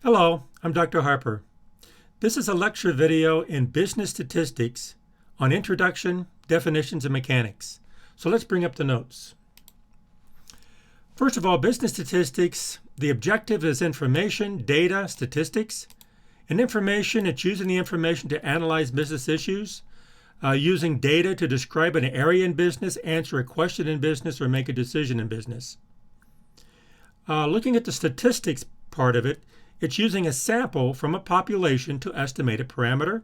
Hello, I'm Dr. Harper. This is a lecture video in business statistics on introduction, definitions, and mechanics. So let's bring up the notes. First of all, business statistics, the objective is information, data, statistics. And information, it's using the information to analyze business issues, using data to describe an area in business, answer a question in business, or make a decision in business. Looking at the statistics part of it, it's using a sample from a population to estimate a parameter,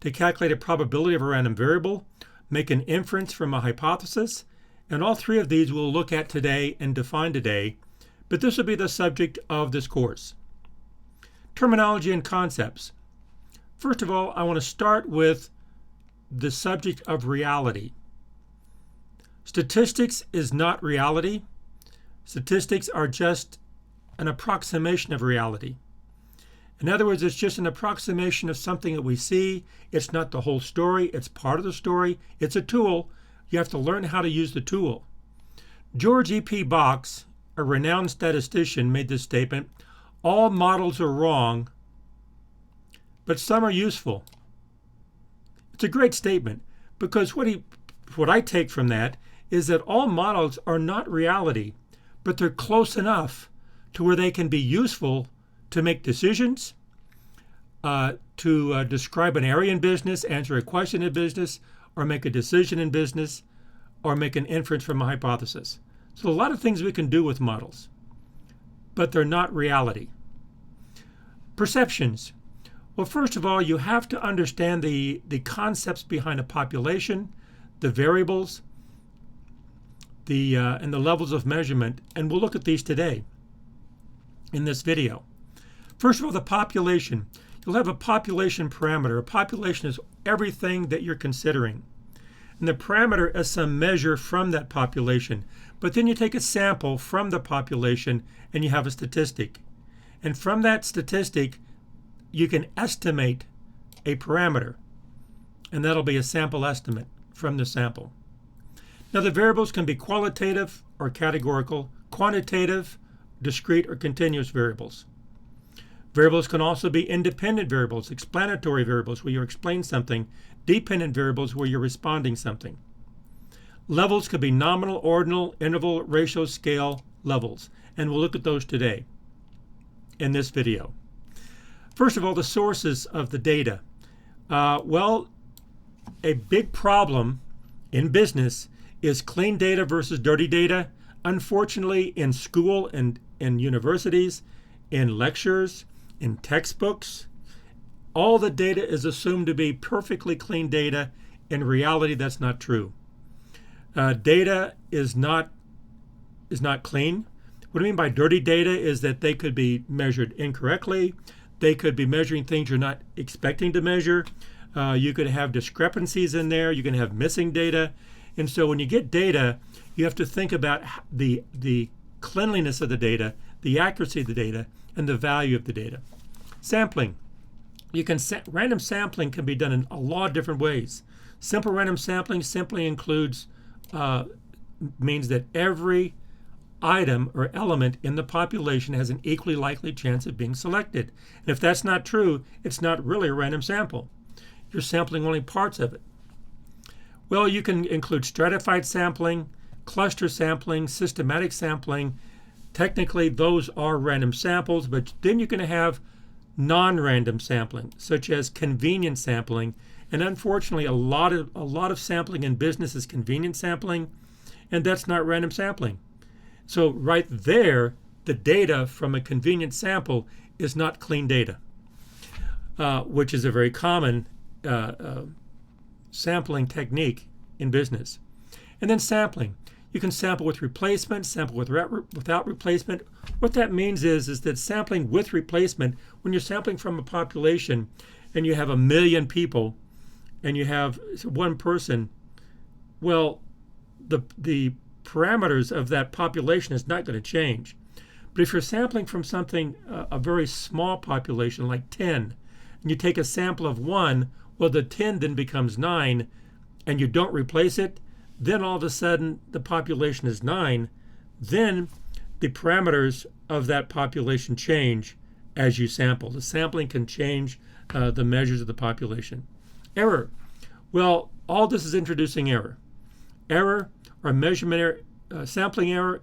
to calculate a probability of a random variable, make an inference from a hypothesis, and all three of these we'll look at today and define today, but this will be the subject of this course. Terminology and concepts. First of all, I want to start with the subject of reality. Statistics is not reality. Statistics are just an approximation of reality. In other words, it's just an approximation of something that we see. It's not the whole story. It's part of the story. It's a tool. You have to learn how to use the tool. George E.P. Box, a renowned statistician, made this statement: all models are wrong, but some are useful. It's a great statement because what I take from that is that all models are not reality, but they're close enough to where they can be useful to make decisions, to describe an area in business, answer a question in business, or make a decision in business, or make an inference from a hypothesis. So a lot of things we can do with models, but they're not reality. Perceptions. Well, first of all, you have to understand the concepts behind a population, the variables, and the levels of measurement, and we'll look at these today in this video. First of all, the population. You'll have a population parameter. A population is everything that you're considering. And the parameter is some measure from that population. But then you take a sample from the population and you have a statistic. And from that statistic, you can estimate a parameter. And that'll be a sample estimate from the sample. Now the variables can be qualitative or categorical, quantitative, discrete, or continuous variables. Variables can also be independent variables, explanatory variables where you explain something, dependent variables where you're responding something. Levels could be nominal, ordinal, interval, ratio, scale, levels, and we'll look at those today in this video. First of all, the sources of the data. Well, a big problem in business is clean data versus dirty data. Unfortunately, in school and in universities, in lectures, in textbooks, all the data is assumed to be perfectly clean data. In reality, that's not true. Data is not clean. What I mean by dirty data is that they could be measured incorrectly. They could be measuring things you're not expecting to measure. You could have discrepancies in there. You can have missing data. And so when you get data, you have to think about the cleanliness of the data, the accuracy of the data, and the value of the data. Sampling. Random sampling can be done in a lot of different ways. Simple random sampling simply includes, means that every item or element in the population has an equally likely chance of being selected. And if that's not true, it's not really a random sample. You're sampling only parts of it. Well, you can include stratified sampling, cluster sampling, systematic sampling. Technically, those are random samples, but then you're going to have non-random sampling, such as convenient sampling. And unfortunately, a lot of sampling in business is convenient sampling, and that's not random sampling. So right there, the data from a convenient sample is not clean data, which is a very common sampling technique in business. And then sampling. You can sample with replacement, sample without replacement. What that means is that sampling with replacement, when you're sampling from a population and you have 1 million people and you have one person, well, the parameters of that population is not going to change. But if you're sampling from something, a very small population like 10, and you take a sample of 1, well, the 10 then becomes 9, and you don't replace it, then all of a sudden the population is 9, then the parameters of that population change as you sample. The sampling can change the measures of the population. Error. Well, all this is introducing error. Error or measurement error, sampling error.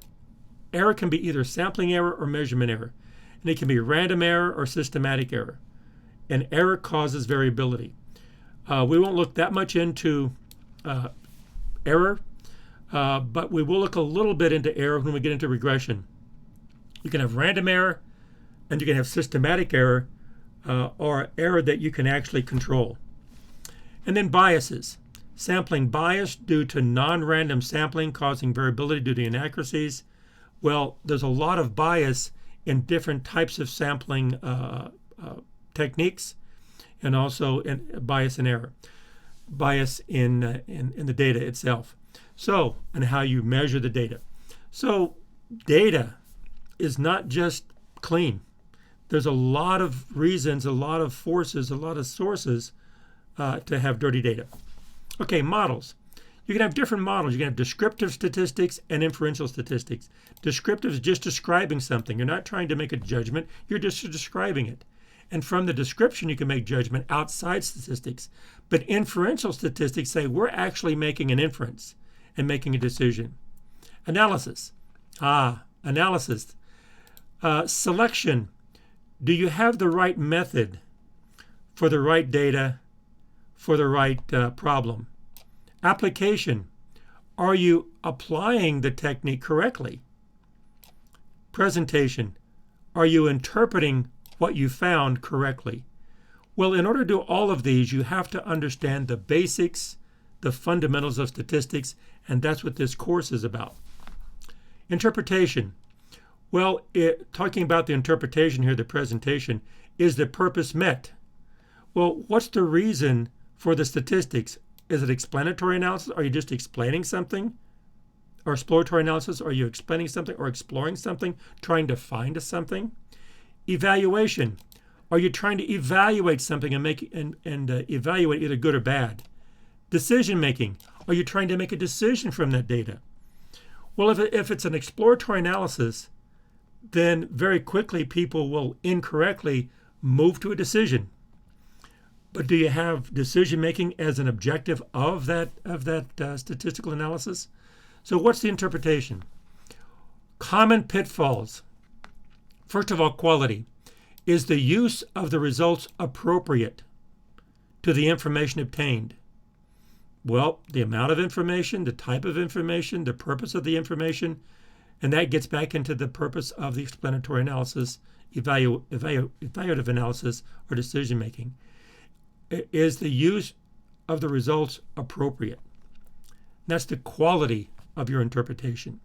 Error can be either sampling error or measurement error. And it can be random error or systematic error. And error causes variability. We won't look that much into error, but we will look a little bit into error when we get into regression. You can have random error, and you can have systematic error, or error that you can actually control. And then biases. Sampling bias due to non-random sampling causing variability due to inaccuracies. Well, there's a lot of bias in different types of sampling techniques, and also in bias and error. Bias in the data itself. So, and how you measure the data. So, data is not just clean. There's a lot of reasons, a lot of forces, a lot of sources to have dirty data. Okay, models. You can have different models. You can have descriptive statistics and inferential statistics. Descriptive is just describing something. You're not trying to make a judgment. You're just describing it. And from the description, you can make judgment outside statistics. But inferential statistics say we're actually making an inference and making a decision. Analysis. Analysis. Selection. Do you have the right method for the right data for the right problem? Application. Are you applying the technique correctly? Presentation. Are you interpreting what you found correctly? Well, in order to do all of these, you have to understand the basics, the fundamentals of statistics, and that's what this course is about. Interpretation. Well, talking about the interpretation here, the presentation, is the purpose met? Well, what's the reason for the statistics? Is it explanatory analysis? Are you just explaining something? Or exploratory analysis? Are you explaining something or exploring something, trying to find something? Evaluation. Are you trying to evaluate something and evaluate either good or bad? Decision making. Are you trying to make a decision from that data? Well, if it's an exploratory analysis, then very quickly people will incorrectly move to a decision. But do you have decision making as an objective of that statistical analysis? So what's the interpretation? Common pitfalls. First of all, quality. Is the use of the results appropriate to the information obtained? Well, the amount of information, the type of information, the purpose of the information, and that gets back into the purpose of the explanatory analysis, evaluative analysis, or decision making. Is the use of the results appropriate? That's the quality of your interpretation.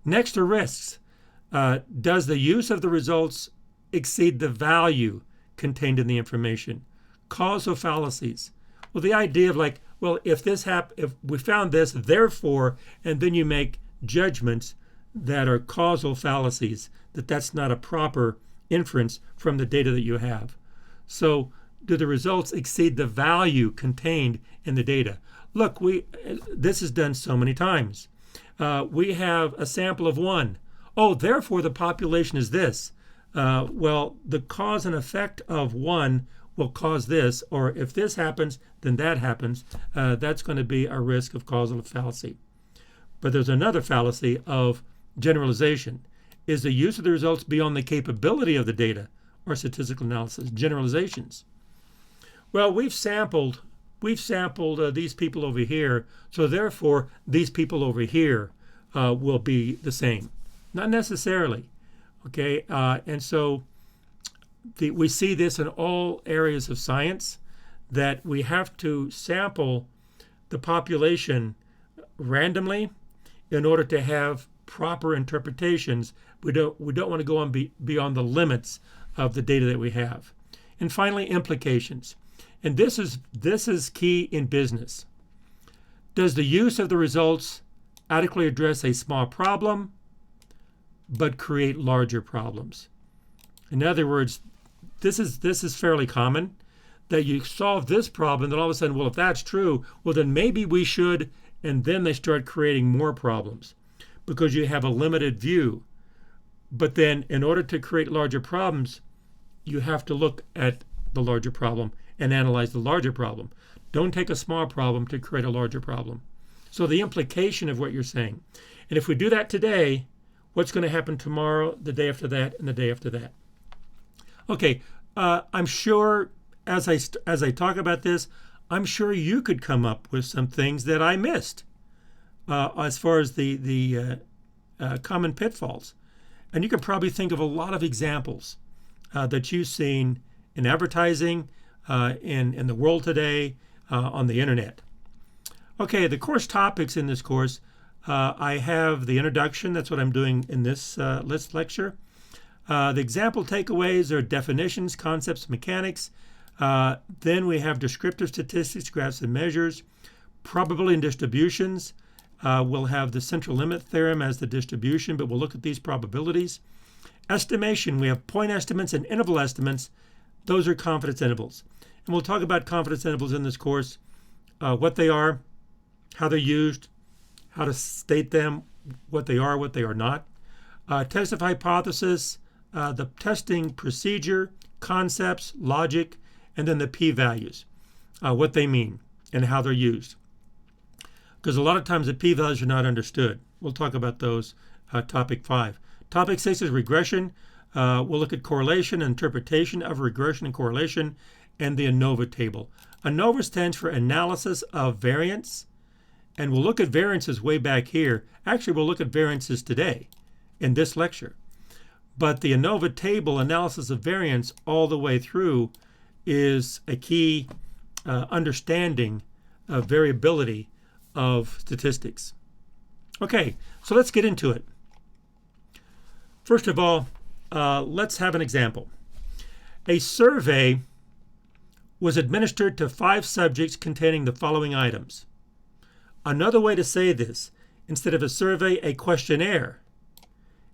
Next are risks. Does the use of the results exceed the value contained in the information? Causal fallacies. Well, the idea of like, well, if we found this, therefore, and then you make judgments that are causal fallacies, that's not a proper inference from the data that you have. So, do the results exceed the value contained in the data? Look, this is done so many times. We have a sample of 1. Oh, therefore the population is this. Well, the cause and effect of 1 will cause this, or if this happens, then that happens. That's going to be a risk of causal fallacy. But there's another fallacy of generalization. Is the use of the results beyond the capability of the data or statistical analysis? Generalizations. Well, we've sampled these people over here, so therefore these people over here will be the same. Not necessarily. Okay, and so we see this in all areas of science, that we have to sample the population randomly in order to have proper interpretations. We don't want to go on beyond the limits of the data that we have. And finally, implications. And this is key in business. Does the use of the results adequately address a small problem but create larger problems? In other words, this is fairly common, that you solve this problem, then all of a sudden, well, if that's true, well, then maybe we should, and then they start creating more problems because you have a limited view. But then in order to create larger problems, you have to look at the larger problem and analyze the larger problem. Don't take a small problem to create a larger problem. So the implication of what you're saying. And if we do that today, what's going to happen tomorrow, the day after that, and the day after that? Okay, I'm sure as I talk about this, I'm sure you could come up with some things that I missed as far as the common pitfalls. And you can probably think of a lot of examples that you've seen in advertising, in the world today, on the internet. Okay, the course topics in this course, I have the introduction. That's what I'm doing in this lecture. The example takeaways are definitions, concepts, mechanics. Then we have descriptive statistics, graphs and measures, probability and distributions. We'll have the central limit theorem as the distribution, but we'll look at these probabilities. Estimation, we have point estimates and interval estimates. Those are confidence intervals. And we'll talk about confidence intervals in this course, what they are, how they're used, how to state them, what they are not. Test of hypothesis, the testing procedure, concepts, logic, and then the p-values, what they mean and how they're used. Because a lot of times the p-values are not understood. We'll talk about those, topic 5. Topic 6 is regression. We'll look at correlation and interpretation of regression and correlation, and the ANOVA table. ANOVA stands for Analysis of Variance, and we'll look at variances way back here. Actually, we'll look at variances today in this lecture. But the ANOVA table, Analysis of Variance, all the way through is a key understanding of variability of statistics. Okay, so let's get into it. First of all, let's have an example. A survey was administered to 5 subjects containing the following items. Another way to say this, instead of a survey, a questionnaire.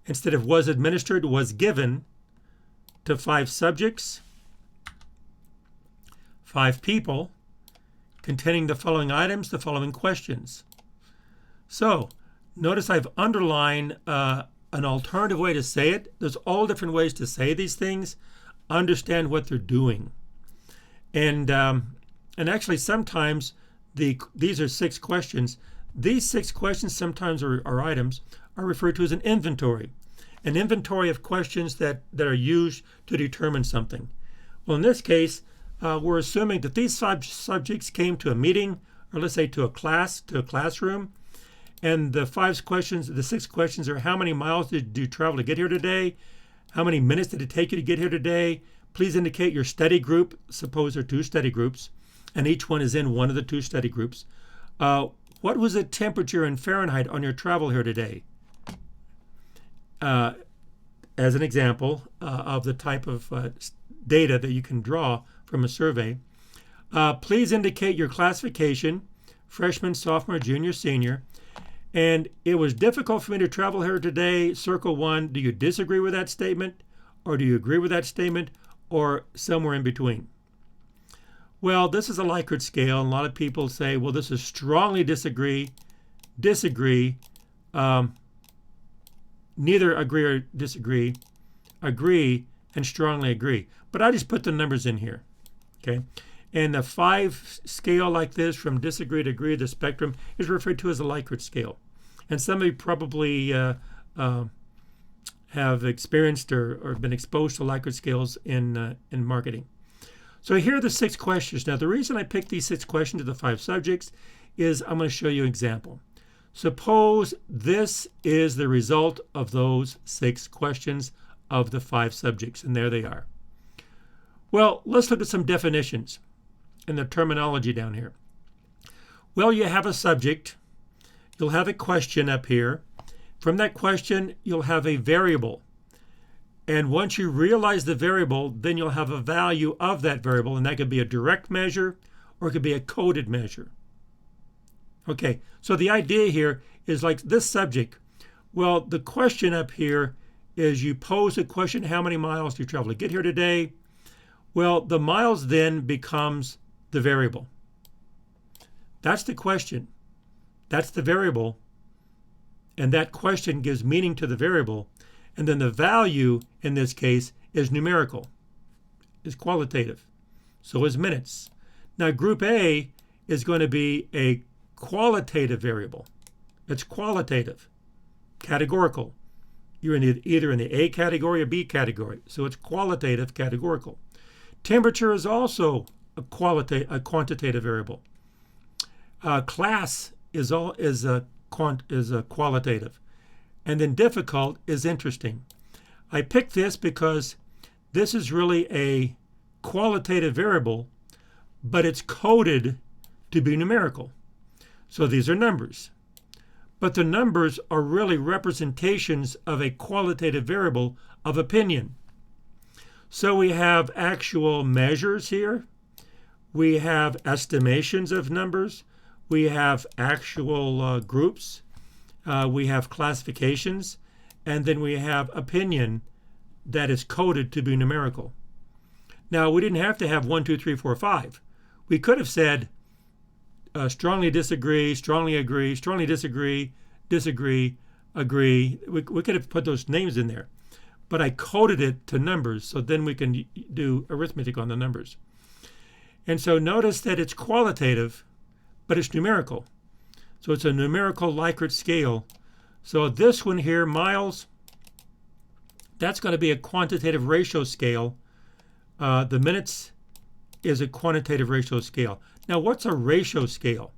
Instead of was administered, was given to 5 subjects, 5 people, containing the following items, the following questions. So notice I've underlined an alternative way to say it. There's all different ways to say these things. Understand what they're doing. And actually sometimes these are 6 questions. These 6 questions sometimes are items are referred to as an inventory of questions that are used to determine something. Well, in this case, we're assuming that these 5 subjects came to a meeting, or let's say to a classroom, and the 6 questions are: how many miles did you travel to get here today? How many minutes did it take you to get here today? Please indicate your study group. Suppose there are 2 study groups, and each one is in one of the 2 study groups. What was the temperature in Fahrenheit on your travel here today? As an example of the type of data that you can draw from a survey. Please indicate your classification, freshman, sophomore, junior, senior. And it was difficult for me to travel here today. Circle 1. Do you disagree with that statement? Or do you agree with that statement? Or somewhere in between? Well, this is a Likert scale, and a lot of people say, well, this is strongly disagree, neither agree or disagree, agree, and strongly agree. But I just put the numbers in here, okay? And the 5 scale like this, from disagree to agree, the spectrum, is referred to as a Likert scale. And some of you probably have experienced or been exposed to Likert scales in marketing. So here are the 6 questions. Now, the reason I picked these 6 questions to the 5 subjects is I'm going to show you an example. Suppose this is the result of those 6 questions of the 5 subjects, and there they are. Well, let's look at some definitions and the terminology down here. Well, you have a subject. You'll have a question up here. From that question, you'll have a variable. And once you realize the variable, then you'll have a value of that variable, and that could be a direct measure or it could be a coded measure. Okay, so the idea here is like this subject. Well, the question up here is you pose a question: how many miles do you travel to get here today? Well, the miles then becomes the variable. That's the question. That's the variable. And that question gives meaning to the variable. And then the value in this case is numerical. is qualitative. So is minutes. Now group A is going to be a qualitative variable. It's qualitative, categorical. You're either in the A category or B category. So it's qualitative, categorical. Temperature is also a quantitative variable. Class is a qualitative. And then difficult is interesting. I picked this because this is really a qualitative variable, but it's coded to be numerical. So these are numbers. But the numbers are really representations of a qualitative variable of opinion. So we have actual measures here. We have estimations of numbers. We have actual groups. We have classifications. And then we have opinion that is coded to be numerical. Now, we didn't have to have 1, 2, 3, 4, 5. We could have said strongly disagree, strongly agree, strongly disagree, disagree, agree. We could have put those names in there. But I coded it to numbers, so then we can do arithmetic on the numbers. And so notice that it's qualitative, but it's numerical. So it's a numerical Likert scale. So this one here, miles, that's going to be a quantitative ratio scale. The minutes is a quantitative ratio scale. Now, what's a ratio scale?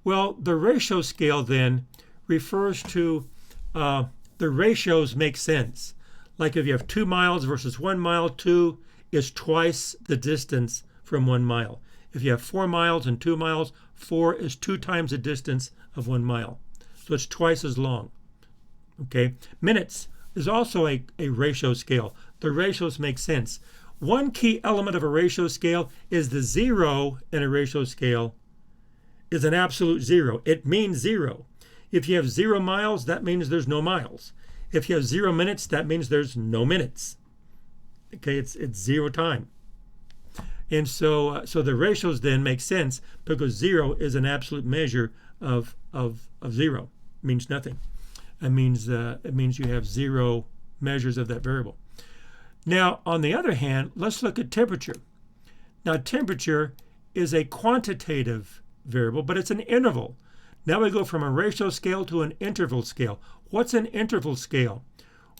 Well, the ratio scale then refers to the ratios make sense. Like if you have 2 miles versus 1 mile, 2 is twice the distance from 1 mile. If you have 4 miles and 2 miles, 4 is 2 times the distance of 1 mile. So it's twice as long. Okay. Minutes is also a ratio scale. The ratios make sense. One key element of a ratio scale is the 0 in a ratio scale is an absolute 0. It means 0. If you have 0 miles, that means there's no miles. If you have 0 minutes, that means there's no minutes. Okay, it's 0 time. And so the ratios then make sense because 0 is an absolute measure of 0. It means nothing. It means you have 0 measures of that variable. Now, on the other hand, let's look at temperature. Now, temperature is a quantitative variable, but it's an interval. Now we go from a ratio scale to an interval scale. What's an interval scale?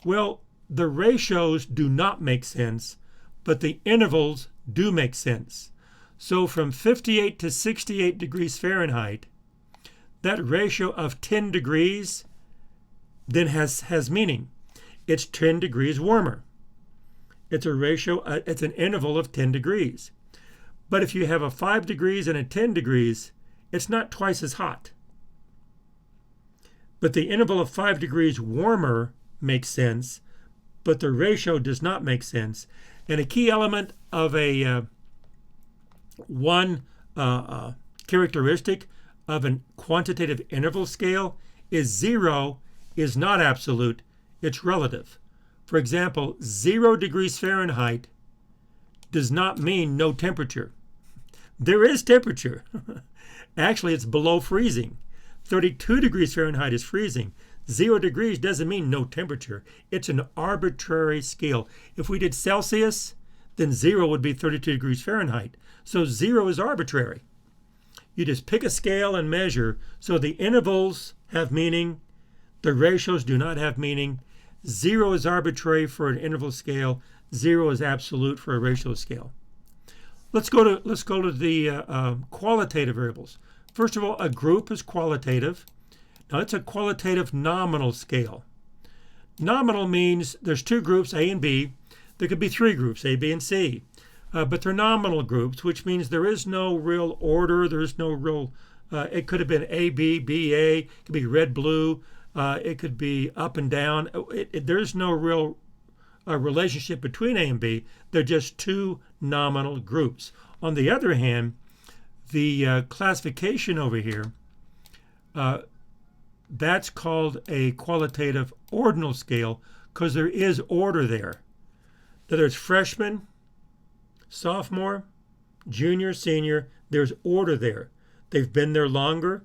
Well, the ratios do not make sense, but the intervals do make sense. So from 58 to 68 degrees Fahrenheit, that ratio of 10 degrees then has meaning. It's 10 degrees warmer. It's a ratio, it's an interval of 10 degrees. But if you have a 5 degrees and a 10 degrees, it's not twice as hot. But the interval of 5 degrees warmer makes sense, but the ratio does not make sense. And a key element of a characteristic of a quantitative interval scale is 0 is not absolute, it's relative. For example, 0 degrees Fahrenheit does not mean no temperature. There is temperature. Actually, it's below freezing. 32 degrees Fahrenheit is freezing. 0 degrees doesn't mean no temperature. It's an arbitrary scale. If we did Celsius, then 0 would be 32 degrees Fahrenheit. So 0 is arbitrary. You just pick a scale and measure. So the intervals have meaning. The ratios do not have meaning. 0 is arbitrary for an interval scale. 0 is absolute for a ratio scale. Let's go to the qualitative variables. First of all, a group is qualitative. Now it's a qualitative nominal scale. Nominal means there's 2 groups, A and B. There could be 3 groups, A, B, and C. But they're nominal groups, which means there is no real order. There's no real, it could have been A, B, B, A. It could be red, blue. It could be up and down. There's no real relationship between A and B. They're just 2 nominal groups. On the other hand, the classification over here, that's called a qualitative ordinal scale because there is order there. There's freshman, sophomore, junior, senior. There's order there. They've been there longer.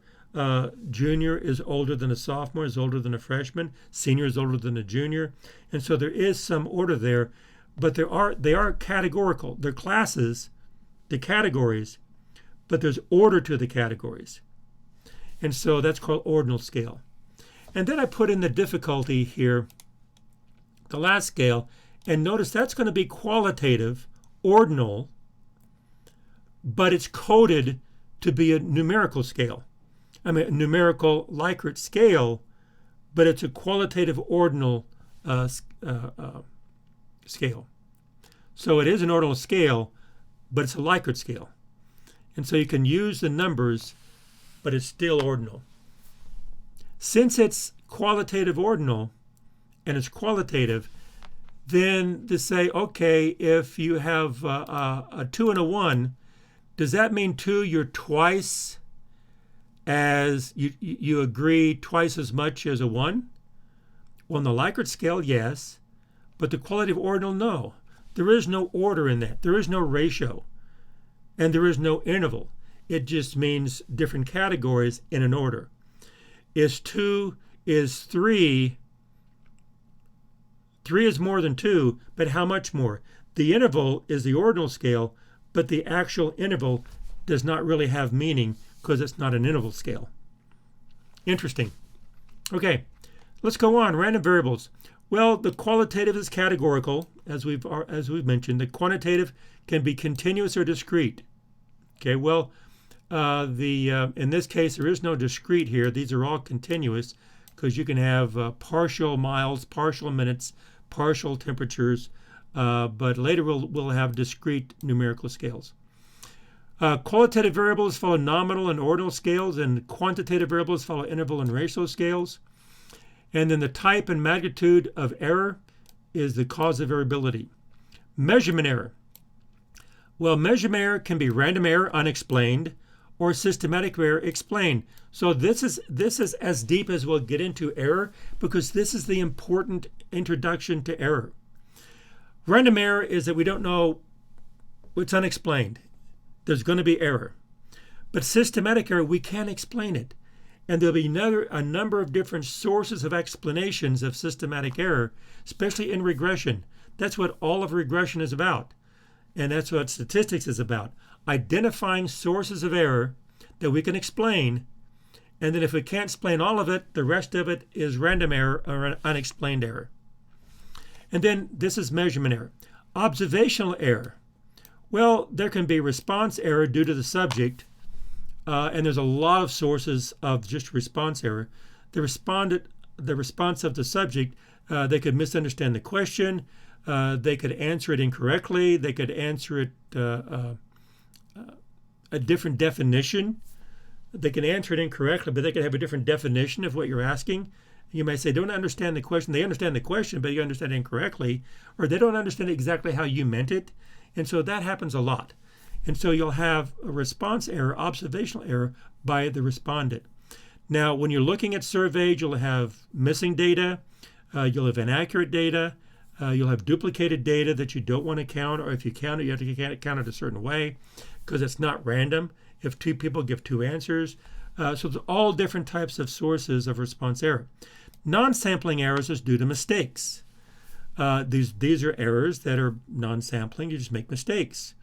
Junior is older than a sophomore, is older than a freshman. Senior is older than a junior. And so there is some order there. but they are categorical. They're classes, the categories, but there's order to the categories. And so that's called ordinal scale. And then I put in the difficulty here, the last scale, and notice that's going to be qualitative, ordinal, but it's coded to be a numerical scale. I mean, a numerical Likert scale, but it's a qualitative ordinal scale. So it is an ordinal scale, but it's a Likert scale. And so you can use the numbers, but it's still ordinal. Since it's qualitative ordinal and it's qualitative, then to say, okay, if you have a 2 and a 1, does that mean 2 you're twice as you agree twice as much as a 1? Well, on the Likert scale, yes, but the qualitative ordinal, no. There is no order in that. There is no ratio, and there is no interval. It just means different categories in an order. Is 2, is 3. 3 is more than 2, but how much more? The interval is the ordinal scale, but the actual interval does not really have meaning because it's not an interval scale. Interesting. Okay, let's go on. Random variables. Well, the qualitative is categorical, as we've mentioned. The quantitative can be continuous or discrete. Okay, well, in this case, there is no discrete here. These are all continuous because you can have partial miles, partial minutes, partial temperatures, but later we'll have discrete numerical scales. Qualitative variables follow nominal and ordinal scales, and quantitative variables follow interval and ratio scales. And then the type and magnitude of error is the cause of variability. Measurement error. Well, measurement error can be random error unexplained or systematic error explained. So this is as deep as we'll get into error because this is the important introduction to error. Random error is that we don't know, it's unexplained. There's going to be error. But systematic error, we can explain it. And there'll be a number of different sources of explanations of systematic error, especially in regression. That's what all of regression is about. And that's what statistics is about. Identifying sources of error that we can explain. And then if we can't explain all of it, the rest of it is random error or unexplained error. And then this is measurement error. Observational error. Well, there can be response error due to the subject, and there's a lot of sources of just response error. The response of the subject, they could misunderstand the question, they could answer it incorrectly, they could answer it a different definition. They can answer it incorrectly, but they could have a different definition of what you're asking. You may say, don't understand the question. They understand the question, but you understand it incorrectly, or they don't understand exactly how you meant it. And so that happens a lot. And so you'll have a response error, observational error by the respondent. Now, when you're looking at surveys, you'll have missing data, you'll have inaccurate data, you'll have duplicated data that you don't want to count, or if you count it, you have to count it a certain way because it's not random if 2 people give 2 answers. So there's all different types of sources of response error. Non-sampling errors is due to mistakes. These are errors that are non-sampling. You just make mistakes.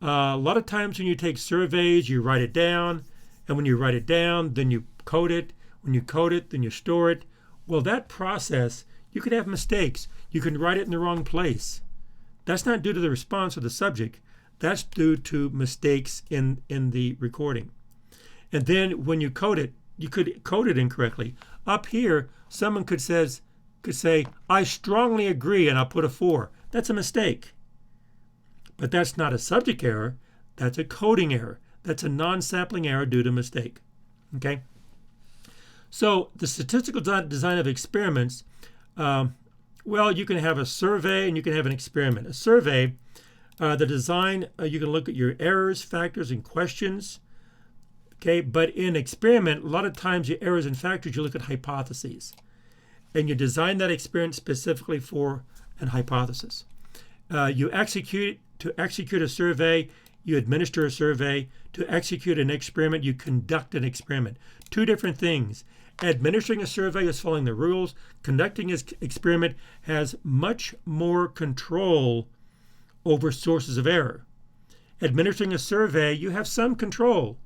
A lot of times when you take surveys, you write it down. And when you write it down, then you code it. When you code it, then you store it. Well, that process, you could have mistakes. You can write it in the wrong place. That's not due to the response of the subject. That's due to mistakes in the recording. And then when you code it, you could code it incorrectly. Up here, someone could say, I strongly agree, and I'll put a 4. That's a mistake. But that's not a subject error. That's a coding error. That's a non-sampling error due to mistake. Okay? So the statistical design of experiments, well, you can have a survey and you can have an experiment. A survey, the design, you can look at your errors, factors, and questions. Okay, but in experiment, a lot of times your errors and factors, you look at hypotheses. And you design that experiment specifically for an hypothesis. To execute a survey, you administer a survey. To execute an experiment, you conduct an experiment. 2 different things. Administering a survey is following the rules. Conducting an experiment has much more control over sources of error. Administering a survey, you have some control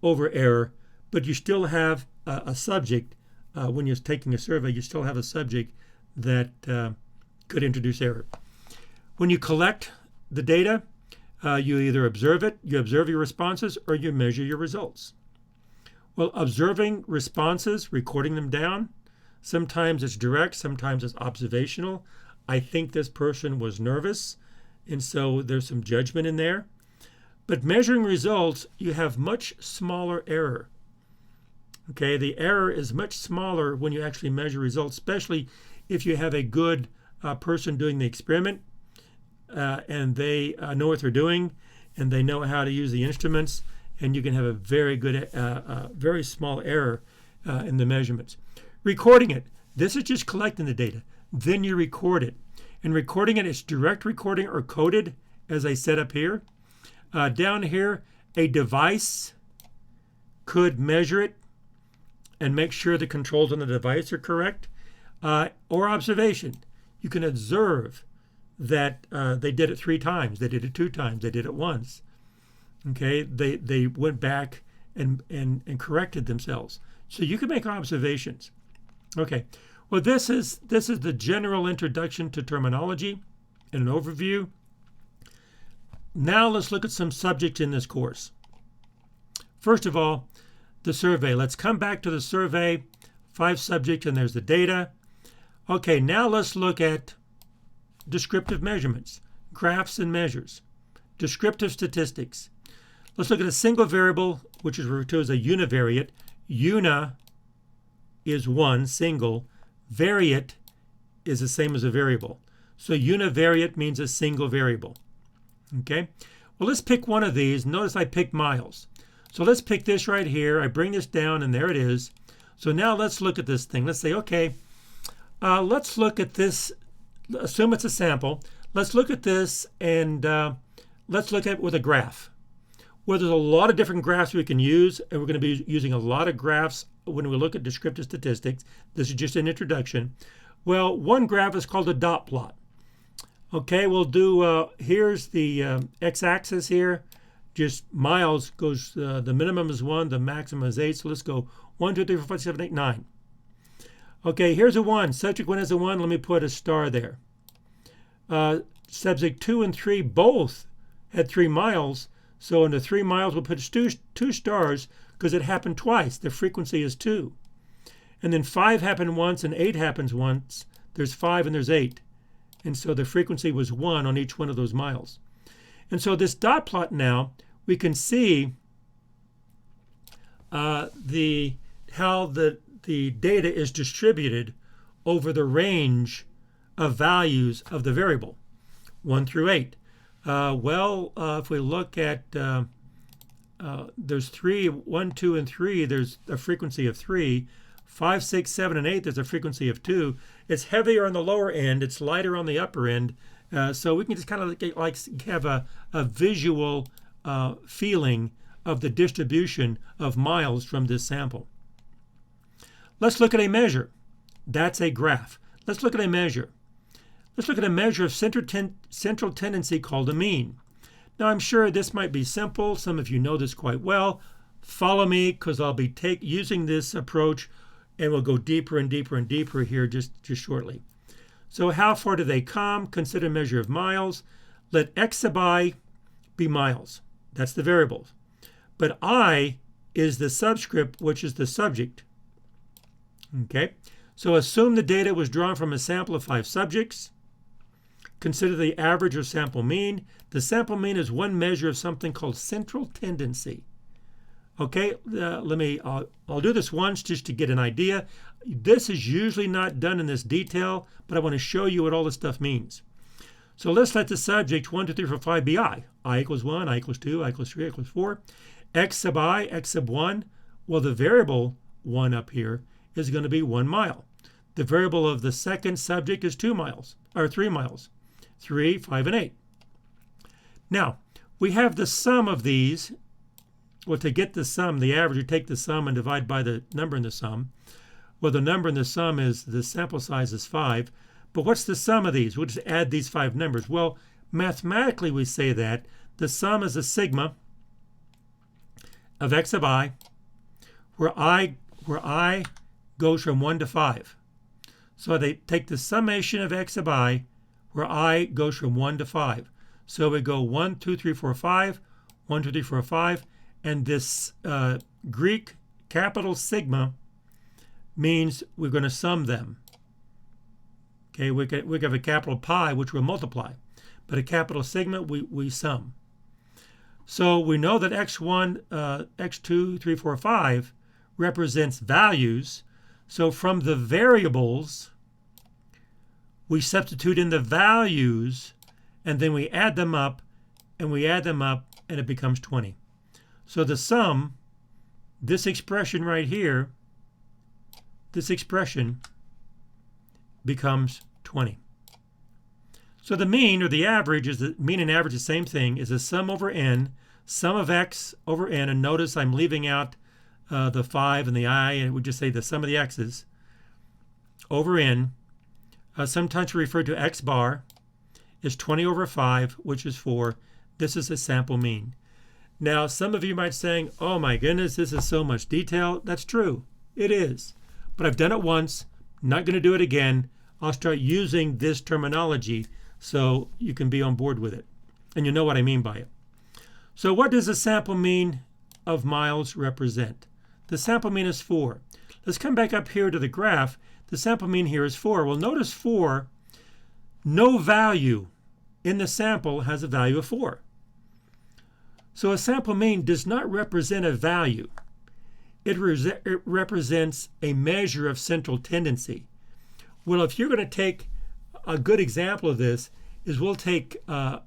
over error, but you still have a subject. When you're taking a survey, you still have a subject that could introduce error. When you collect the data, you either observe it, you observe your responses, or you measure your results. Well, observing responses, recording them down, sometimes it's direct, sometimes it's observational. I think this person was nervous, and so there's some judgment in there. But measuring results, you have much smaller error. Okay, the error is much smaller when you actually measure results, especially if you have a good person doing the experiment and they know what they're doing and they know how to use the instruments, and you can have a very good, very small error in the measurements. Recording it. This is just collecting the data. Then you record it. And recording it is direct recording or coded, as I set up here. Down here, a device could measure it and make sure the controls on the device are correct. Or observation. You can observe that they did it 3 times, they did it 2 times, they did it once. Okay, they went back and corrected themselves. So you can make observations. Okay, well this is the general introduction to terminology and an overview. Now let's look at some subjects in this course. First of all, the survey. Let's come back to the survey. 5 subjects, and there's the data. Okay, now let's look at descriptive measurements, graphs and measures, descriptive statistics. Let's look at a single variable, which is referred to as a univariate. Una is one, single. Variate is the same as a variable. So univariate means a single variable. Okay, well, let's pick one of these. Notice I picked miles. So let's pick this right here. I bring this down, and there it is. So now let's look at this thing. Let's say, okay, let's look at this. Assume it's a sample. Let's look at this, and let's look at it with a graph. Well, there's a lot of different graphs we can use, and we're going to be using a lot of graphs when we look at descriptive statistics. This is just an introduction. Well, one graph is called a dot plot. Okay, we'll do, here's the x-axis here. Just miles goes, the minimum is 1, the maximum is 8. So let's go 1, 2, 3, 4, 5, 7, 8, 9. Okay, here's a 1. Subject 1 has a 1. Let me put a star there. Subject 2 and 3 both had 3 miles. So into 3 miles, we'll put 2 stars because it happened twice. The frequency is 2. And then 5 happened once and 8 happens once. There's 5 and there's 8. And so the frequency was 1 on each one of those miles. And so this dot plot now, we can see how the data is distributed over the range of values of the variable, 1 through 8. If we look at, there's 3, 1, 2, and 3, there's a frequency of 3. 5, 6, 7, and 8, there's a frequency of 2. It's heavier on the lower end, it's lighter on the upper end. So we can just kind of like have a visual feeling of the distribution of miles from this sample. Let's look at a measure. That's a graph. Let's look at a measure. Let's look at a measure of central tendency called a mean. Now I'm sure this might be simple. Some of you know this quite well. Follow me because I'll be using this approach, and we'll go deeper and deeper and deeper here just shortly. So how far do they come? Consider a measure of miles. Let x sub I be miles. That's the variable. But I is the subscript, which is the subject. Okay, so assume the data was drawn from a sample of 5 subjects. Consider the average or sample mean. The sample mean is one measure of something called central tendency. Okay, I'll do this once just to get an idea. This is usually not done in this detail, but I want to show you what all this stuff means. So let's let the subject 1, 2, 3, 4, 5 be I. I equals 1, I equals 2, I equals 3, I equals 4. X sub I, X sub 1. Well, the variable 1 up here is going to be 1 mile. The variable of the second subject is 2 miles, or 3 miles. 3, 5, and 8. Now, we have the sum of these. Well, to get the sum, the average, you take the sum and divide by the number in the sum. Well, the number in the sum is the sample size is 5. But what's the sum of these? We'll just add these 5 numbers. Well, mathematically we say that the sum is a sigma of x of I, where I goes from 1 to 5. So they take the summation of x of I, where I goes from 1 to 5. So we go 1, 2, 3, 4, 5, 1, 2, 3, 4, 5, and this Greek capital sigma means we're going to sum them. Okay, we have a capital pi, which will multiply, but a capital sigma, we sum. So we know that x1, x2, 3, 4, 5 represents values. So from the variables, we substitute in the values, and then we add them up, and we add them up, and it becomes 20. So the sum, this expression right here, this expression becomes 20. So the mean, or the average, is the mean and average, the same thing, is a sum over n, sum of x over n, and notice I'm leaving out the 5 and the I, and we just say the sum of the x's over n. Sometimes referred to x bar is 20 over 5, which is 4. This is a sample mean. Now, some of you might be saying, oh my goodness, this is so much detail. That's true. It is. But I've done it once. Not going to do it again. I'll start using this terminology so you can be on board with it. And you know what I mean by it. So what does a sample mean of miles represent? The sample mean is 4. Let's come back up here to the graph. The sample mean here is 4. Well, notice 4, no value in the sample has a value of 4. So a sample mean does not represent a value. It represents a measure of central tendency. Well, if you're going to take a good example of this, is we'll take a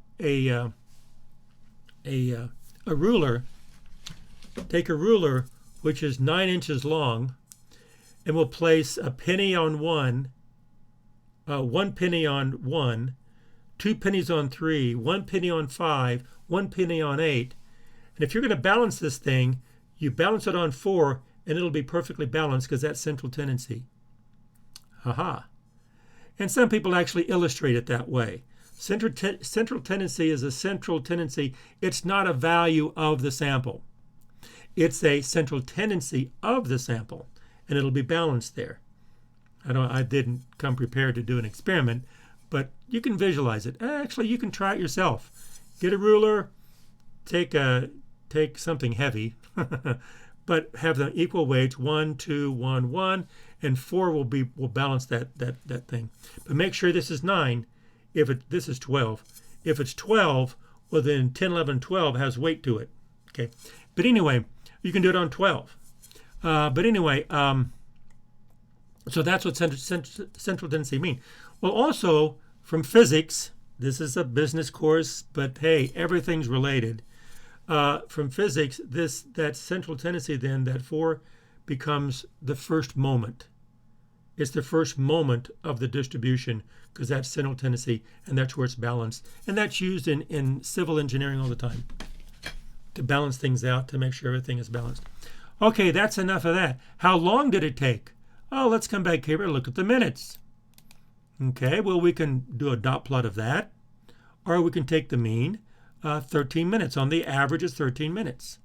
ruler, take a ruler which is 9 inches long, and we'll place a penny on 1 penny on 1, 2 pennies on 3, 1 penny on 5, 1 penny on 8. And if you're going to balance this thing, you balance it on 4, and it'll be perfectly balanced because that's central tendency. Aha. And some people actually illustrate it that way. Central tendency is a central tendency. It's not a value of the sample. It's a central tendency of the sample, and it'll be balanced there. I didn't come prepared to do an experiment, but you can visualize it. Actually, you can try it yourself. Get a ruler, take something heavy, but have them equal weights, 1, 2, 1, 1, and 4 will balance that thing. But make sure this is 9. This is 12. If it's 12, well then 10, 11, 12 has weight to it. Okay. But anyway, you can do it on 12. But anyway, so that's what central tendency mean. Well, also from physics, this is a business course, but hey, everything's related. From physics, that central tendency then, that 4 becomes the first moment. It's the first moment of the distribution because that's central tendency, and that's where it's balanced. And that's used in civil engineering all the time to balance things out, to make sure everything is balanced. Okay, that's enough of that. How long did it take? Oh, let's come back here and look at the minutes. Okay, well, we can do a dot plot of that, or we can take the mean, 13 minutes. On the average is 13 minutes.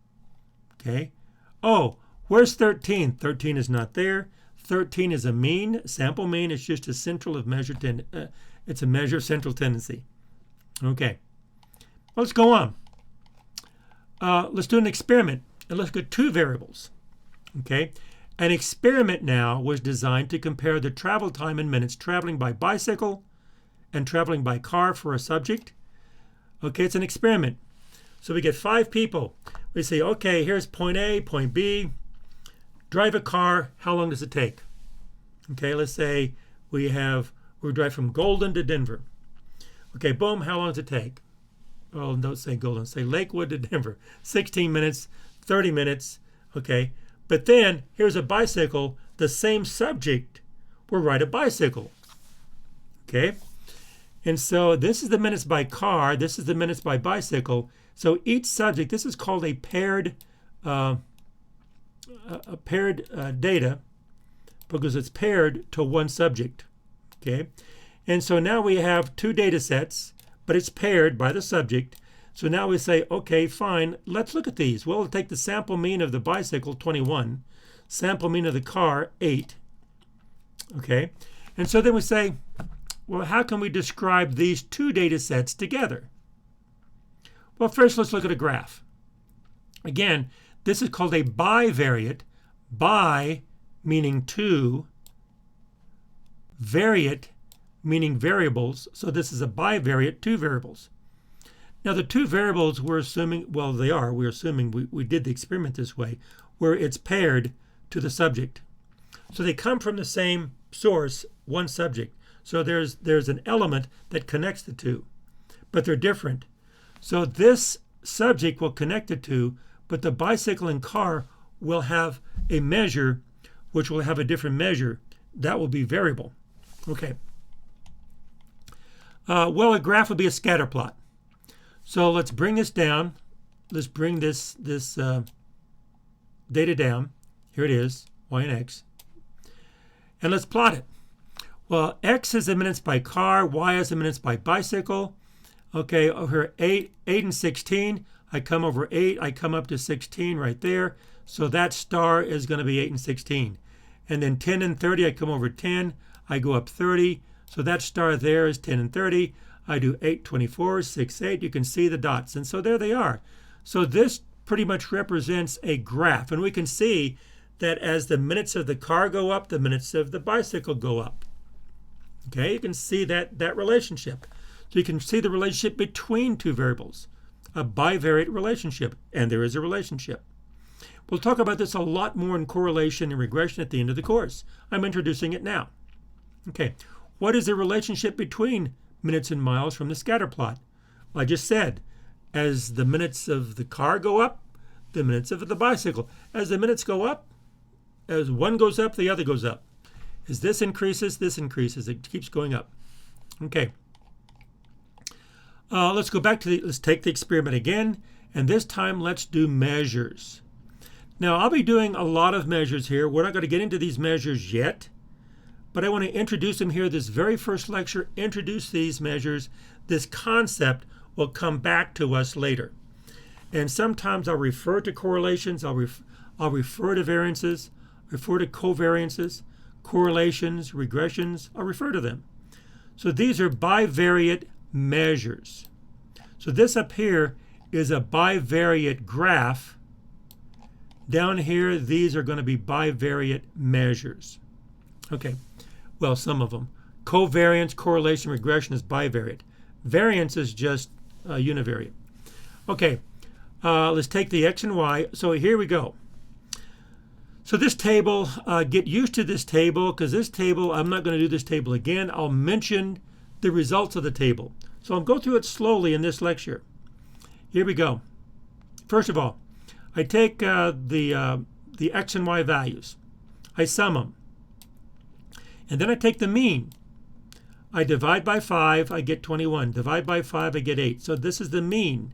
Okay. Oh, where's 13? 13 is not there. 13 is a mean. Sample mean is just a central of measure. It's a measure of central tendency. Okay. Let's go on. Let's do an experiment, and let's get 2 variables. Okay. An experiment now was designed to compare the travel time in minutes traveling by bicycle and traveling by car for a subject. Okay, it's an experiment. So we get 5 people. We say, okay, here's point A, point B. Drive a car, how long does it take? Okay, let's say we drive from Golden to Denver. Okay, boom, how long does it take? Oh, don't say Golden, say Lakewood to Denver. 16 minutes, 30 minutes, okay. But then, here's a bicycle, the same subject will ride a bicycle, okay? And so this is the minutes by car, this is the minutes by bicycle. So each subject, this is called a paired data, because it's paired to one subject. Okay, and so now we have two data sets, but it's paired by the subject. So now we say, okay, fine, let's look at these. Well, we'll take the sample mean of the bicycle, 21, sample mean of the car, 8. Okay, and so then we say, well, how can we describe these two data sets together? Well, first let's look at a graph. Again, this is called a bivariate. Bi meaning two, variate meaning variables. So this is a bivariate, two variables. Now the two variables we're assuming, well, they are, we're assuming we did the experiment this way, where it's paired to the subject. So they come from the same source, one subject. So there's an element that connects the two, but they're different. So this subject will connect the two, but the bicycle and car will have a measure which will have a different measure. That will be variable. Okay. Well, a graph would be a scatter plot. So let's bring this down. Let's bring this data down. Here it is, y and x. And let's plot it. Well, x is the minutes by car, y is the minutes by bicycle. Okay, over 8 and 16. I come over 8, I come up to 16 right there. So that star is going to be 8 and 16. And then 10 and 30, I come over 10, I go up 30. So that star there is 10 and 30. I do 8, 24, 6, 8. You can see the dots. And so there they are. So this pretty much represents a graph. And we can see that as the minutes of the car go up, the minutes of the bicycle go up. Okay, you can see that relationship. So you can see the relationship between two variables, a bivariate relationship, and there is a relationship. We'll talk about this a lot more in correlation and regression at the end of the course. I'm introducing it now. Okay, what is the relationship between minutes and miles from the scatter plot? Well, I just said, as the minutes of the car go up, the minutes of the bicycle. As the minutes go up, as one goes up, the other goes up. As this increases, it keeps going up. Okay. Let's go back to let's take the experiment again, and this time let's do measures. Now I'll be doing a lot of measures here. We're not going to get into these measures yet, but I want to introduce them here. This very first lecture, introduce these measures. This concept will come back to us later. And sometimes I'll refer to correlations, I'll refer to variances, refer to covariances, correlations, regressions, I'll refer to them. So these are bivariate measures. So this up here is a bivariate graph. Down here, these are going to be bivariate measures. Okay, well, some of them. Covariance, correlation, regression is bivariate. Variance is just univariate. Okay, let's take the x and y. So here we go. So this table, get used to this table, because this table, I'm not going to do this table again. I'll mention the results of the table. So I'll go through it slowly in this lecture. Here we go. First of all, I take the x and y values. I sum them. And then I take the mean. I divide by 5, I get 21. Divide by 5, I get 8. So this is the mean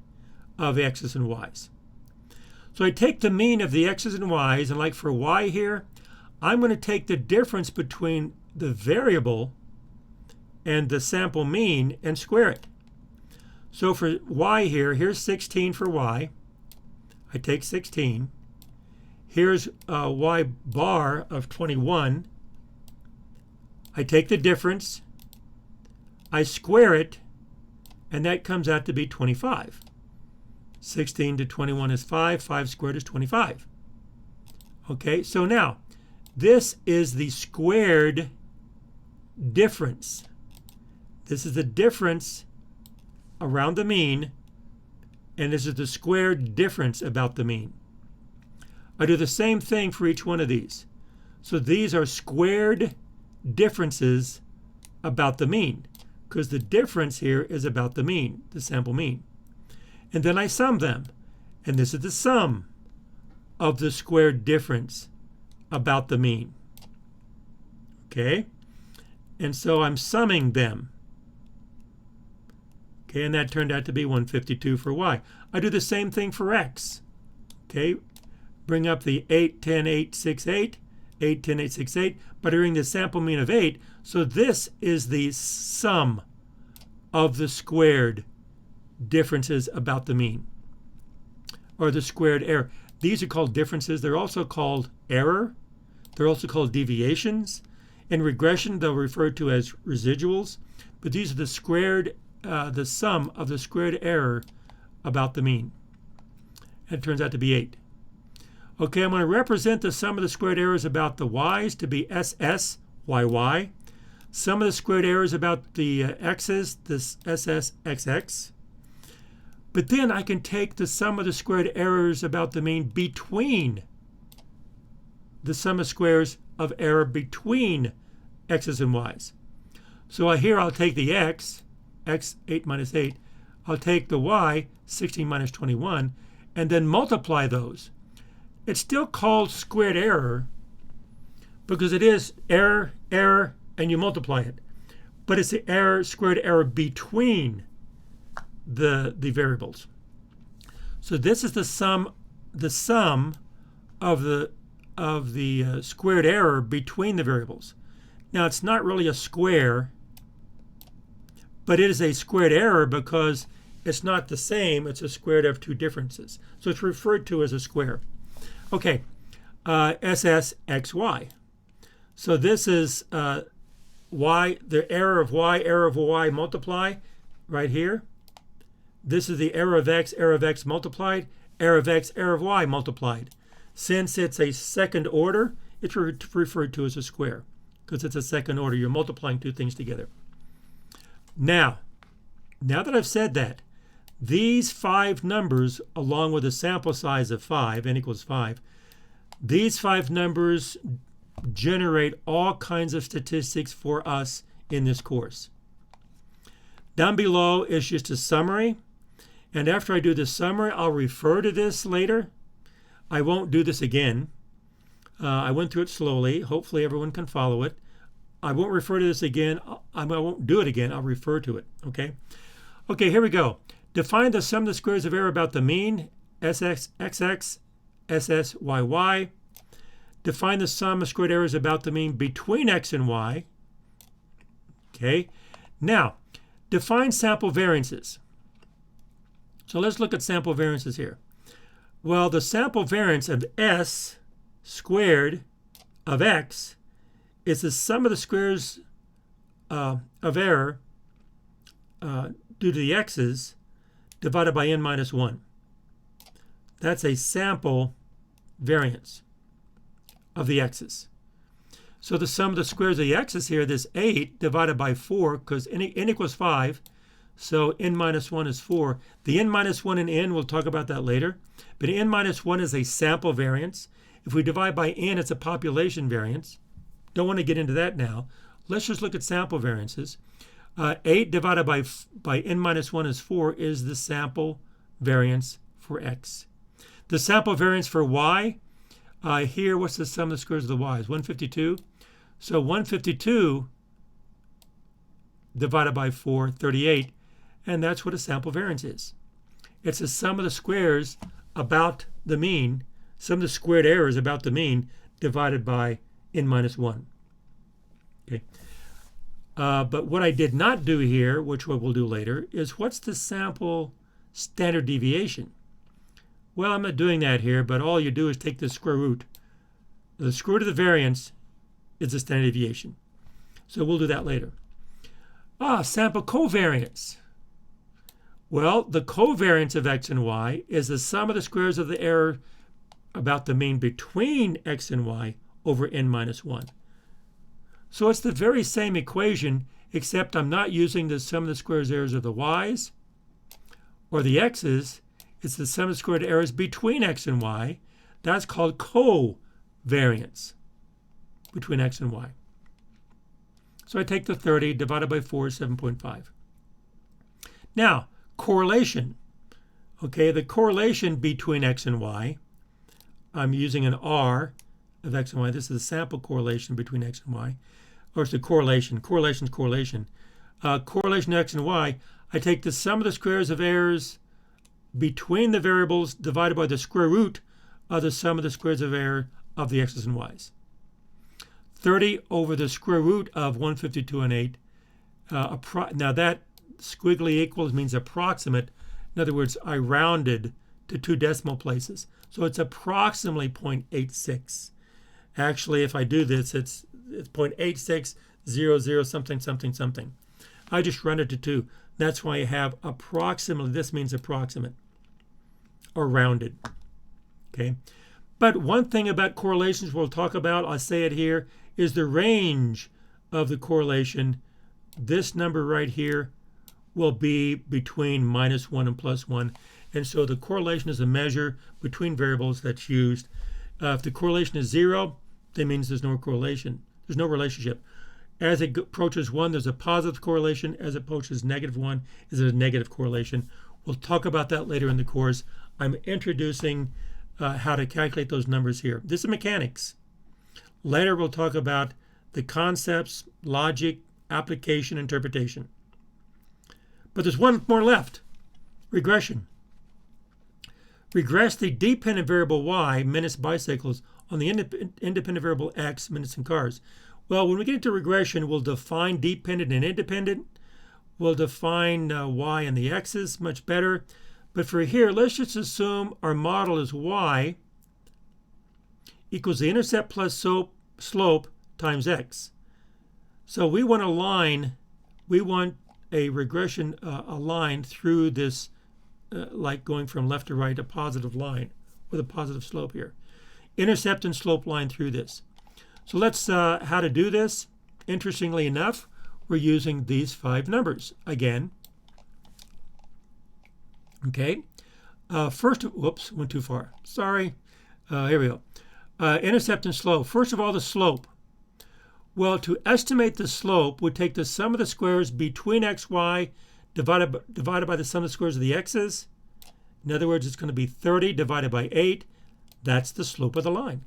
of x's and y's. So I take the mean of the x's and y's, and like for y here, I'm going to take the difference between the variable and the sample mean and square it. So for y here, here's 16 for y. I take 16. Here's y bar of 21. I take the difference, I square it, and that comes out to be 25. 16 to 21 is 5. 5 squared is 25. Okay, so now, this is the squared difference. This is the difference around the mean, and this is the squared difference about the mean. I do the same thing for each one of these. So these are squared differences about the mean, because the difference here is about the mean, the sample mean. And then I sum them, and this is the sum of the squared difference about the mean. Okay? And so I'm summing them. Okay, and that turned out to be 152 for y. I do the same thing for x. Okay, bring up the 8, 10, 8, 6, 8, 8, 10, 8, 6, 8, but hearing the sample mean of 8. So this is the sum of the squared differences about the mean, or the squared error. These are called differences. They're also called error. They're also called deviations. In regression, they'll refer to as residuals. But these are the squared, the sum of the squared error about the mean. And it turns out to be 8. Okay, I'm going to represent the sum of the squared errors about the y's to be SS, YY. Sum of the squared errors about the x's, this SS, XX. But then I can take the sum of the squared errors about the mean between the sum of squares of error between x's and y's. So here I'll take the x 8 minus 8. I'll take the y, 16 minus 21, and then multiply those. It's still called squared error because it is error, error, and you multiply it. But it's the error, squared error between the variables. So this is the sum of the squared error between the variables. Now it's not really a square, but it is a squared error because it's not the same. It's a squared of two differences. So it's referred to as a square. Okay, SSXY. So this is y, the error of y multiply right here. This is the error of x multiplied, error of x, error of y multiplied. Since it's a second order, it's referred to as a square because it's a second order. You're multiplying two things together. Now that I've said that, these 5 numbers, along with a sample size of 5, n equals 5, these 5 numbers generate all kinds of statistics for us in this course. Down below is just a summary. And after I do the summary, I'll refer to this later. I won't do this again. I went through it slowly. Hopefully everyone can follow it. I won't refer to this again. I won't do it again. I'll refer to it. Okay? Okay, here we go. Define the sum of the squares of error about the mean, SSXX, SSYY. Define the sum of squared errors about the mean between x and y. Okay? Now, define sample variances. So let's look at sample variances here. Well, the sample variance of s squared of x is the sum of the squares of error due to the x's divided by n minus 1. That's a sample variance of the x's. So the sum of the squares of the x's here, this 8 divided by 4, because n equals 5, so n minus 1 is 4. The n minus 1 in n, we'll talk about that later, but n minus 1 is a sample variance. If we divide by n, it's a population variance. Don't want to get into that now. Let's just look at sample variances. 8 divided by n minus 1 is 4 is the sample variance for x. The sample variance for y, here, what's the sum of the squares of the y's? 152. So 152 divided by 4, 38, and that's what a sample variance is. It's the sum of the squares about the mean, sum of the squared errors about the mean divided by n minus 1. Okay. But what I did not do here, which we will do later, is what's the sample standard deviation? Well, I'm not doing that here, but all you do is take the square root. The square root of the variance is the standard deviation. So we'll do that later. Sample covariance. Well, the covariance of x and y is the sum of the squares of the error about the mean between x and y over n minus 1. So it's the very same equation, except I'm not using the sum of the squares errors of the y's or the x's. It's the sum of the squared errors between x and y. That's called covariance between x and y. So I take the 30 divided by 4 is 7.5. Now, correlation. Okay, the correlation between x and y, I'm using an R of x and y. This is the sample correlation between x and y. Or it's the correlation. Correlation is correlation. Correlation of x and y, I take the sum of the squares of errors between the variables divided by the square root of the sum of the squares of error of the x's and y's. 30 over the square root of 152 and 8. Now that squiggly equals means approximate. In other words, I rounded to 2 decimal places. So it's approximately 0.86. Actually, if I do this, it's 0.8600 something something something. I just rounded to 2. That's why I have approximately. This means approximate or rounded. Okay. But one thing about correlations we'll talk about, I'll say it here, is the range of the correlation. This number right here will be between -1 and +1. And so the correlation is a measure between variables that's used. If the correlation is 0, that means there's no correlation. There's no relationship. As it approaches 1, there's a positive correlation. As it approaches -1, is a negative correlation. We'll talk about that later in the course. I'm introducing how to calculate those numbers here. This is mechanics. Later we'll talk about the concepts, logic, application, interpretation. But there's one more left. Regression. Regress the dependent variable y, minutes bicycles, on the independent variable x, minutes and cars. Well, when we get into regression, we'll define dependent and independent. We'll define y and the x's much better. But for here, let's just assume our model is y equals the intercept plus slope times x. So we want a line, we want a regression, a line through this, like going from left to right, a positive line with a positive slope here. Intercept and slope line through this. So let's, how to do this. Interestingly enough, we're using these 5 numbers again. Okay. First, whoops, went too far. Sorry. Here we go. Intercept and slope. First of all, the slope. Well, to estimate the slope, we take the sum of the squares between x, y, divided by the sum of the squares of the x's. In other words, it's going to be 30 divided by 8. That's the slope of the line.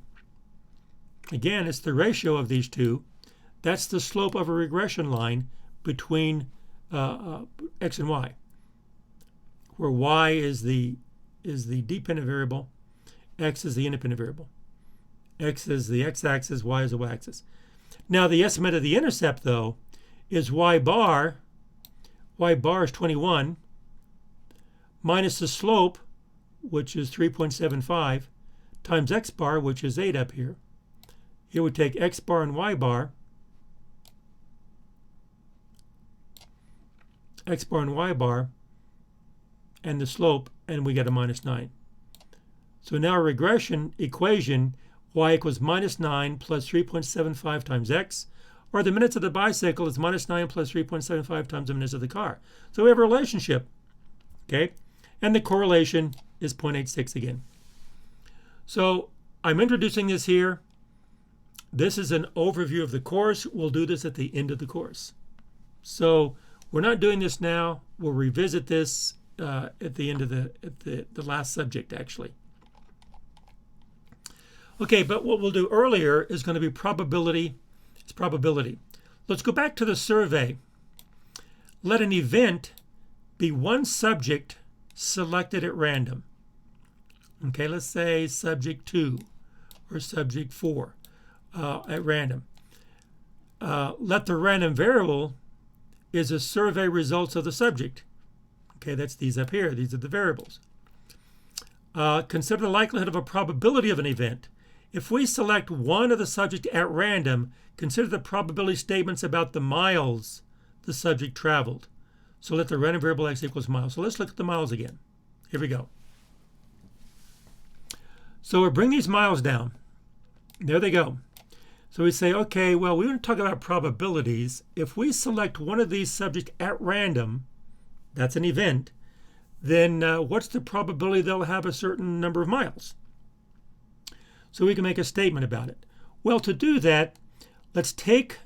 Again, it's the ratio of these two. That's the slope of a regression line between x and y, where y is the dependent variable, x is the independent variable. X is the x-axis, y is the y-axis. Now the estimate of the intercept, though, is y bar is 21, minus the slope, which is 3.75, times x bar, which is 8 up here. Here we take x bar and y bar, and the slope, and we get a -9. So now our regression equation, y equals -9 plus 3.75 times x, or the minutes of the bicycle is -9 plus 3.75 times the minutes of the car. So we have a relationship, okay? And the correlation is 0.86 again. So I'm introducing this here. This is an overview of the course. We'll do this at the end of the course. So we're not doing this now. We'll revisit this at the end of the last subject, actually. Okay, but what we'll do earlier is going to be probability. It's probability. Let's go back to the survey. Let an event be one subject selected at random. Okay, let's say subject 2 or subject 4 at random. Let the random variable is the survey results of the subject. Okay, that's these up here. These are the variables. Consider the likelihood of a probability of an event. If we select one of the subject at random, consider the probability statements about the miles the subject traveled. So let the random variable x equals miles. So let's look at the miles again. Here we go. So we bring these miles down. There they go. So we say, okay, well, we want to talk about probabilities. If we select one of these subjects at random, that's an event, then what's the probability they'll have a certain number of miles? So we can make a statement about it. Well, to do that, let's take,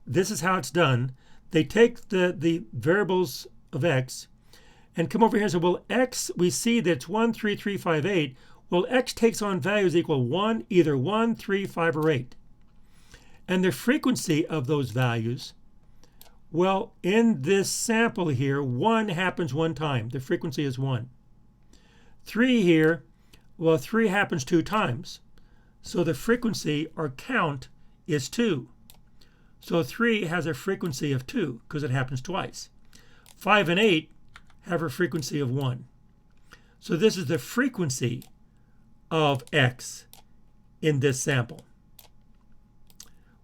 this is how it's done. They take the variables of x and come over here and say, well, x, we see that it's 1, 3, 3, 5, 8. Well, x takes on values equal 1, either 1, 3, 5, or 8. And the frequency of those values, well, in this sample here, 1 happens 1 time. The frequency is 1. 3 here, well, 3 happens 2 times. So the frequency or count is 2. So 3 has a frequency of 2 because it happens twice. 5 and 8 have a frequency of 1. So this is the frequency of x in this sample.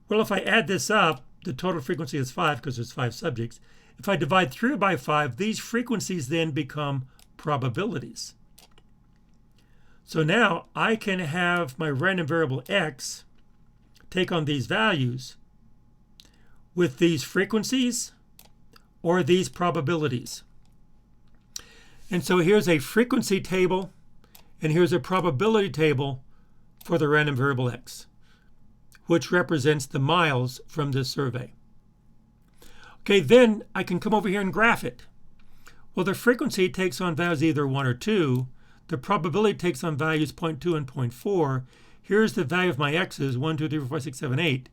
Well, if I add this up, the total frequency is 5 because there's 5 subjects. If I divide through by 5, these frequencies then become probabilities. So now I can have my random variable x take on these values with these frequencies or these probabilities. And so here's a frequency table and here's a probability table for the random variable x, which represents the miles from this survey. Okay, then I can come over here and graph it. Well, the frequency takes on values either 1 or 2. The probability takes on values 0.2 and 0.4. Here's the value of my x's, 1, 2, 3, 4, 5, 6, 7, 8.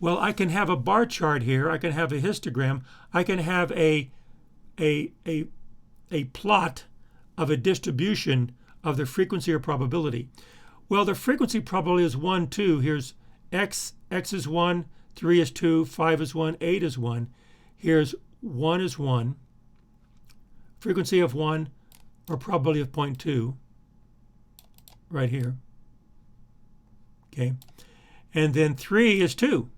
Well, I can have a bar chart here. I can have a histogram. I can have a plot of a distribution of the frequency or probability. Well, the frequency probability is 1, 2. Here's x is 1, 3 is 2, 5 is 1, 8 is 1. Here's 1 is 1. Frequency of 1 or probability of 0.2 right here. Okay. And then 3 is 2.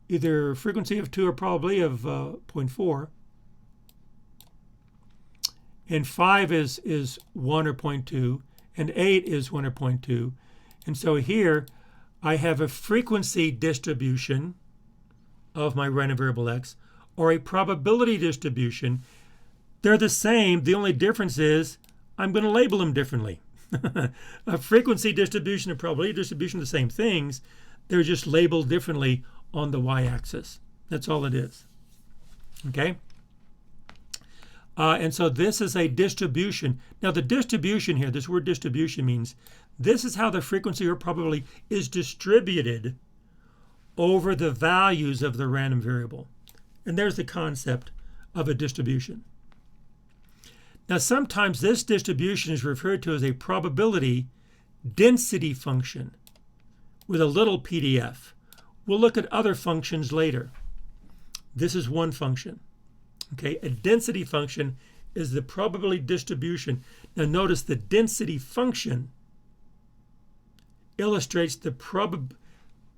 Either frequency of 2 or probability of 0.4. And 5 is 1 or 0.2. And 8 is 1 or 0.2. And so here I have a frequency distribution of my random variable x or a probability distribution. They're the same. The only difference is I'm going to label them differently. A frequency distribution and probability distribution are the same things. They're just labeled differently on the y-axis. That's all it is. Okay? And so this is a distribution. Now the distribution here, this word distribution means this is how the frequency or probability is distributed over the values of the random variable. And there's the concept of a distribution. Now sometimes this distribution is referred to as a probability density function with a little PDF. We'll look at other functions later. This is one function. Okay, a density function is the probability distribution. Now notice the density function illustrates the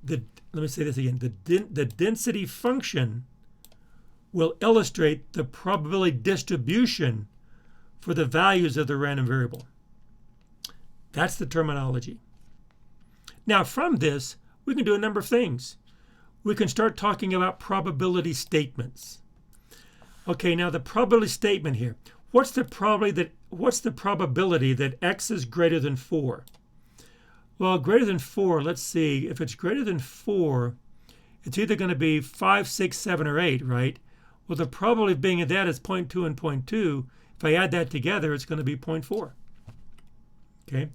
let me say this again. The density function will illustrate the probability distribution for the values of the random variable. That's the terminology. Now from this, we can do a number of things. We can start talking about probability statements. Okay, now the probability statement here. What's the probability that x is greater than 4? Well, greater than 4, let's see. If it's greater than 4, it's either going to be 5, 6, 7, or 8, right? Well, the probability of being at that is 0.2 and 0.2. If I add that together, it's going to be 0.4. Okay?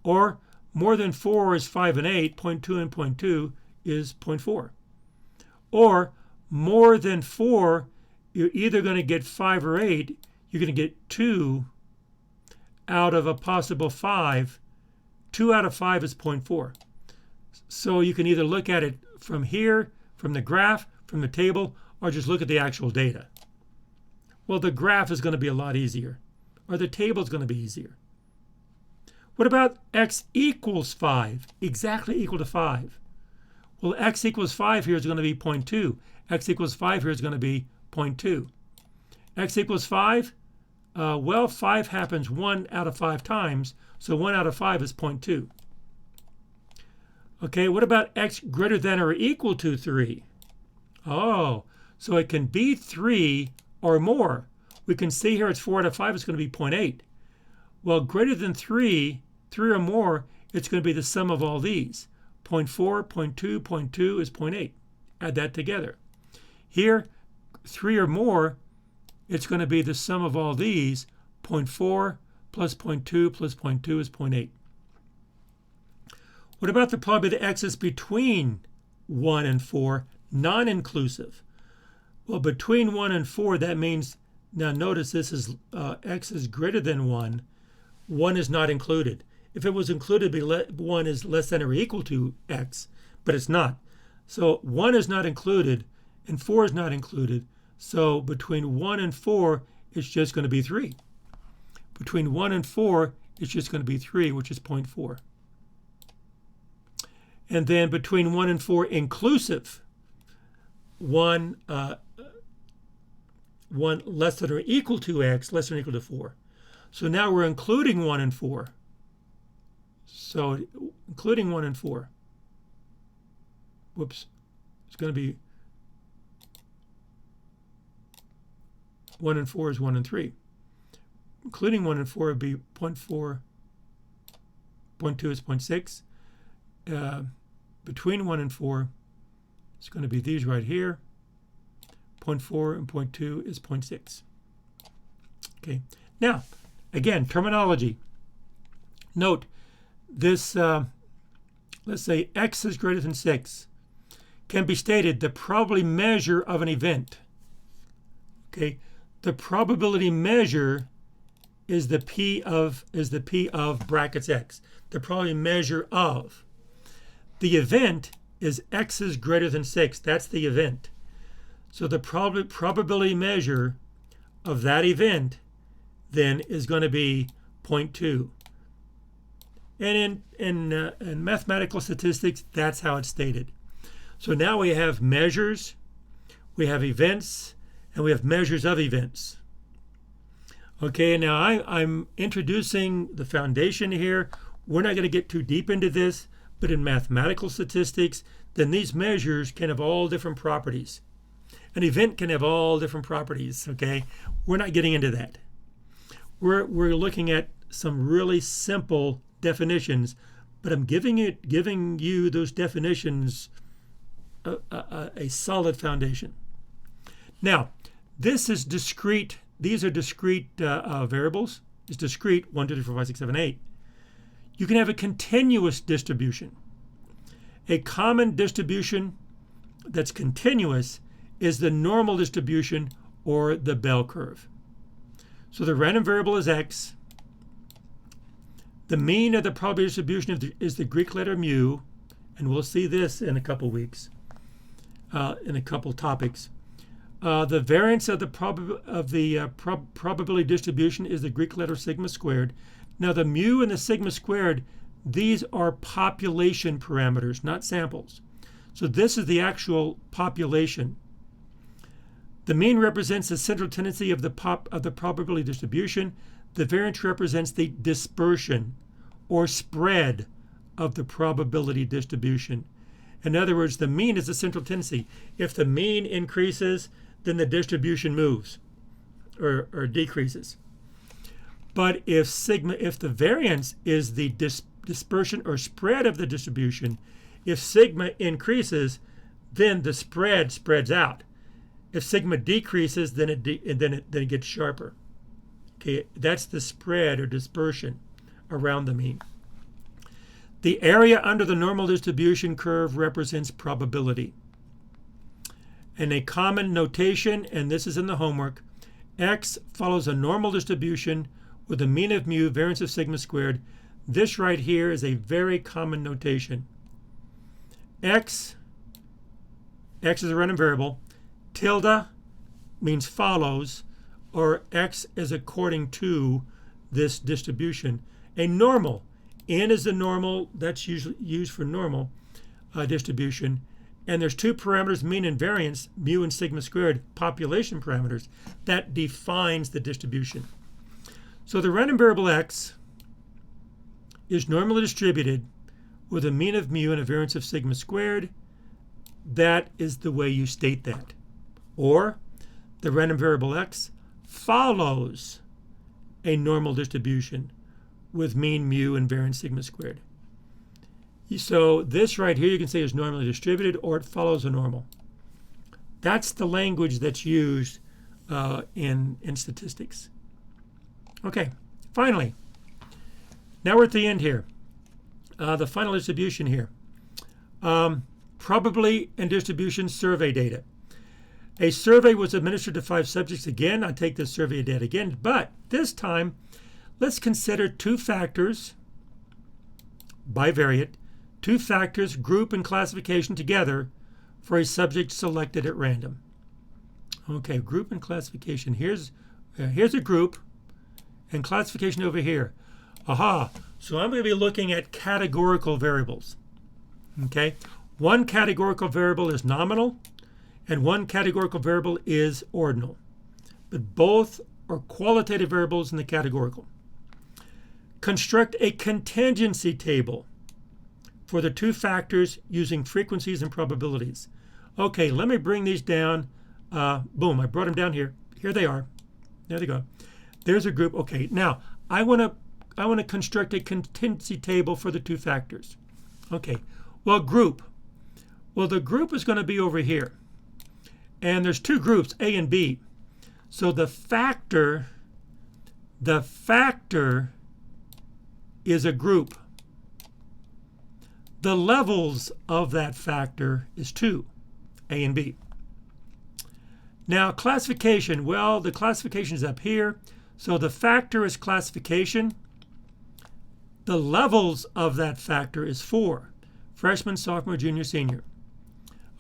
Or more than 4 is 5 and 8. 0.2 and 0.2 is 0.4. Or more than 4, you're either going to get 5 or 8. You're going to get 2 out of a possible 5. 2 out of 5 is 0.4. So you can either look at it from here, from the graph, from the table, or just look at the actual data. Well, the graph is going to be a lot easier, or the table is going to be easier. What about x equals 5, exactly equal to 5? Well, x equals 5 here is going to be 0.2. X equals 5 here is going to be 0.2. X equals 5, well, 5 happens 1 out of 5 times, so 1 out of 5 is 0.2. Okay, what about x greater than or equal to 3? Oh, so it can be 3 or more. We can see here it's 4 out of 5, it's going to be 0.8. Well, greater than 3 or more, it's going to be the sum of all these. 0.4, 0.2, 0.2 is 0.8. Add that together. Here, 3 or more, it's going to be the sum of all these. 0.4 plus 0.2 plus 0.2 is 0.8. What about the probability that x is between 1 and 4, non-inclusive? Well, between 1 and 4, that means, now notice this is x is greater than 1. 1 is not included. If it was included, 1 is less than or equal to x, but it's not. So 1 is not included and 4 is not included. So between 1 and 4, it's just going to be 3. Between 1 and 4, it's just going to be 3, which is 0.4. And then between 1 and 4 inclusive, 1 less than or equal to x, less than or equal to 4. So now we're including 1 and 4. So including 1 and 4. Whoops. It's going to be 1 and 4 is 1 and 3. Including 1 and 4 would be 0.4. 0.2 is 0.6. Between 1 and 4, it's going to be these right here. 0.4 and 0.2 is 0.6. Okay. Now, again, terminology. Note this, let's say x is greater than 6, can be stated the probability measure of an event. Okay. The probability measure is the P of brackets x. The probability measure of. The event is x is greater than 6. That's the event. So the probability measure of that event then is going to be 0.2. And in mathematical statistics, that's how it's stated. So now we have measures, we have events, and we have measures of events. Okay, now I'm introducing the foundation here. We're not going to get too deep into this, but in mathematical statistics, then these measures can have all different properties. An event can have all different properties, okay? We're not getting into that. We're looking at some really simple definitions, but I'm giving you those definitions a solid foundation. Now, this is discrete. These are discrete variables. It's discrete 1, 2, 3, 4, 5, 6, 7, 8. You can have a continuous distribution. A common distribution that's continuous is the normal distribution or the bell curve. So the random variable is x. The mean of the probability distribution is the Greek letter mu, and we'll see this in a couple weeks, in a couple topics. The variance of the probability distribution is the Greek letter sigma squared. Now the mu and the sigma squared, these are population parameters, not samples. So this is the actual population. The mean represents the central tendency of the probability distribution. The variance represents the dispersion or spread of the probability distribution. In other words, the mean is the central tendency. If the mean increases, then the distribution moves or decreases. But if the variance is the dispersion or spread of the distribution, if sigma increases, then the spread spreads out. If sigma decreases, then it gets sharper. Okay, that's the spread or dispersion around the mean. The area under the normal distribution curve represents probability. And a common notation, and this is in the homework, x follows a normal distribution with a mean of mu, variance of sigma squared. This right here is a very common notation. X is a random variable. Tilde means follows, or x is according to this distribution. A normal, n is the normal, that's usually used for normal distribution. And there's two parameters, mean and variance, mu and sigma squared, population parameters, that defines the distribution. So the random variable x is normally distributed with a mean of mu and a variance of sigma squared. That is the way you state that. Or the random variable x follows a normal distribution with mean mu and variance sigma squared. So this right here you can say is normally distributed, or it follows a normal. That's the language that's used in statistics. Okay, finally, now we're at the end here. The final distribution here. Probability and distribution survey data. A survey was administered to 5 subjects again. I'll take this survey data again, but this time let's consider 2 factors, bivariate, 2 factors, group and classification together for a subject selected at random. Okay, group and classification. Here's a group and classification over here. Aha, so I'm going to be looking at categorical variables. Okay, one categorical variable is nominal and one categorical variable is ordinal. But both are qualitative variables in the categorical. Construct a contingency table for the two factors using frequencies and probabilities. Okay, let me bring these down. Boom, I brought them down here. Here they are. There they go. There's a group. Okay, now I want to construct a contingency table for the two factors. Okay, well, group. Well, the group is going to be over here. And there's two groups, A and B. So the factor is a group. The levels of that factor is 2, A and B. Now classification, well, the classification is up here. So the factor is classification. The levels of that factor is 4, freshman, sophomore, junior, senior.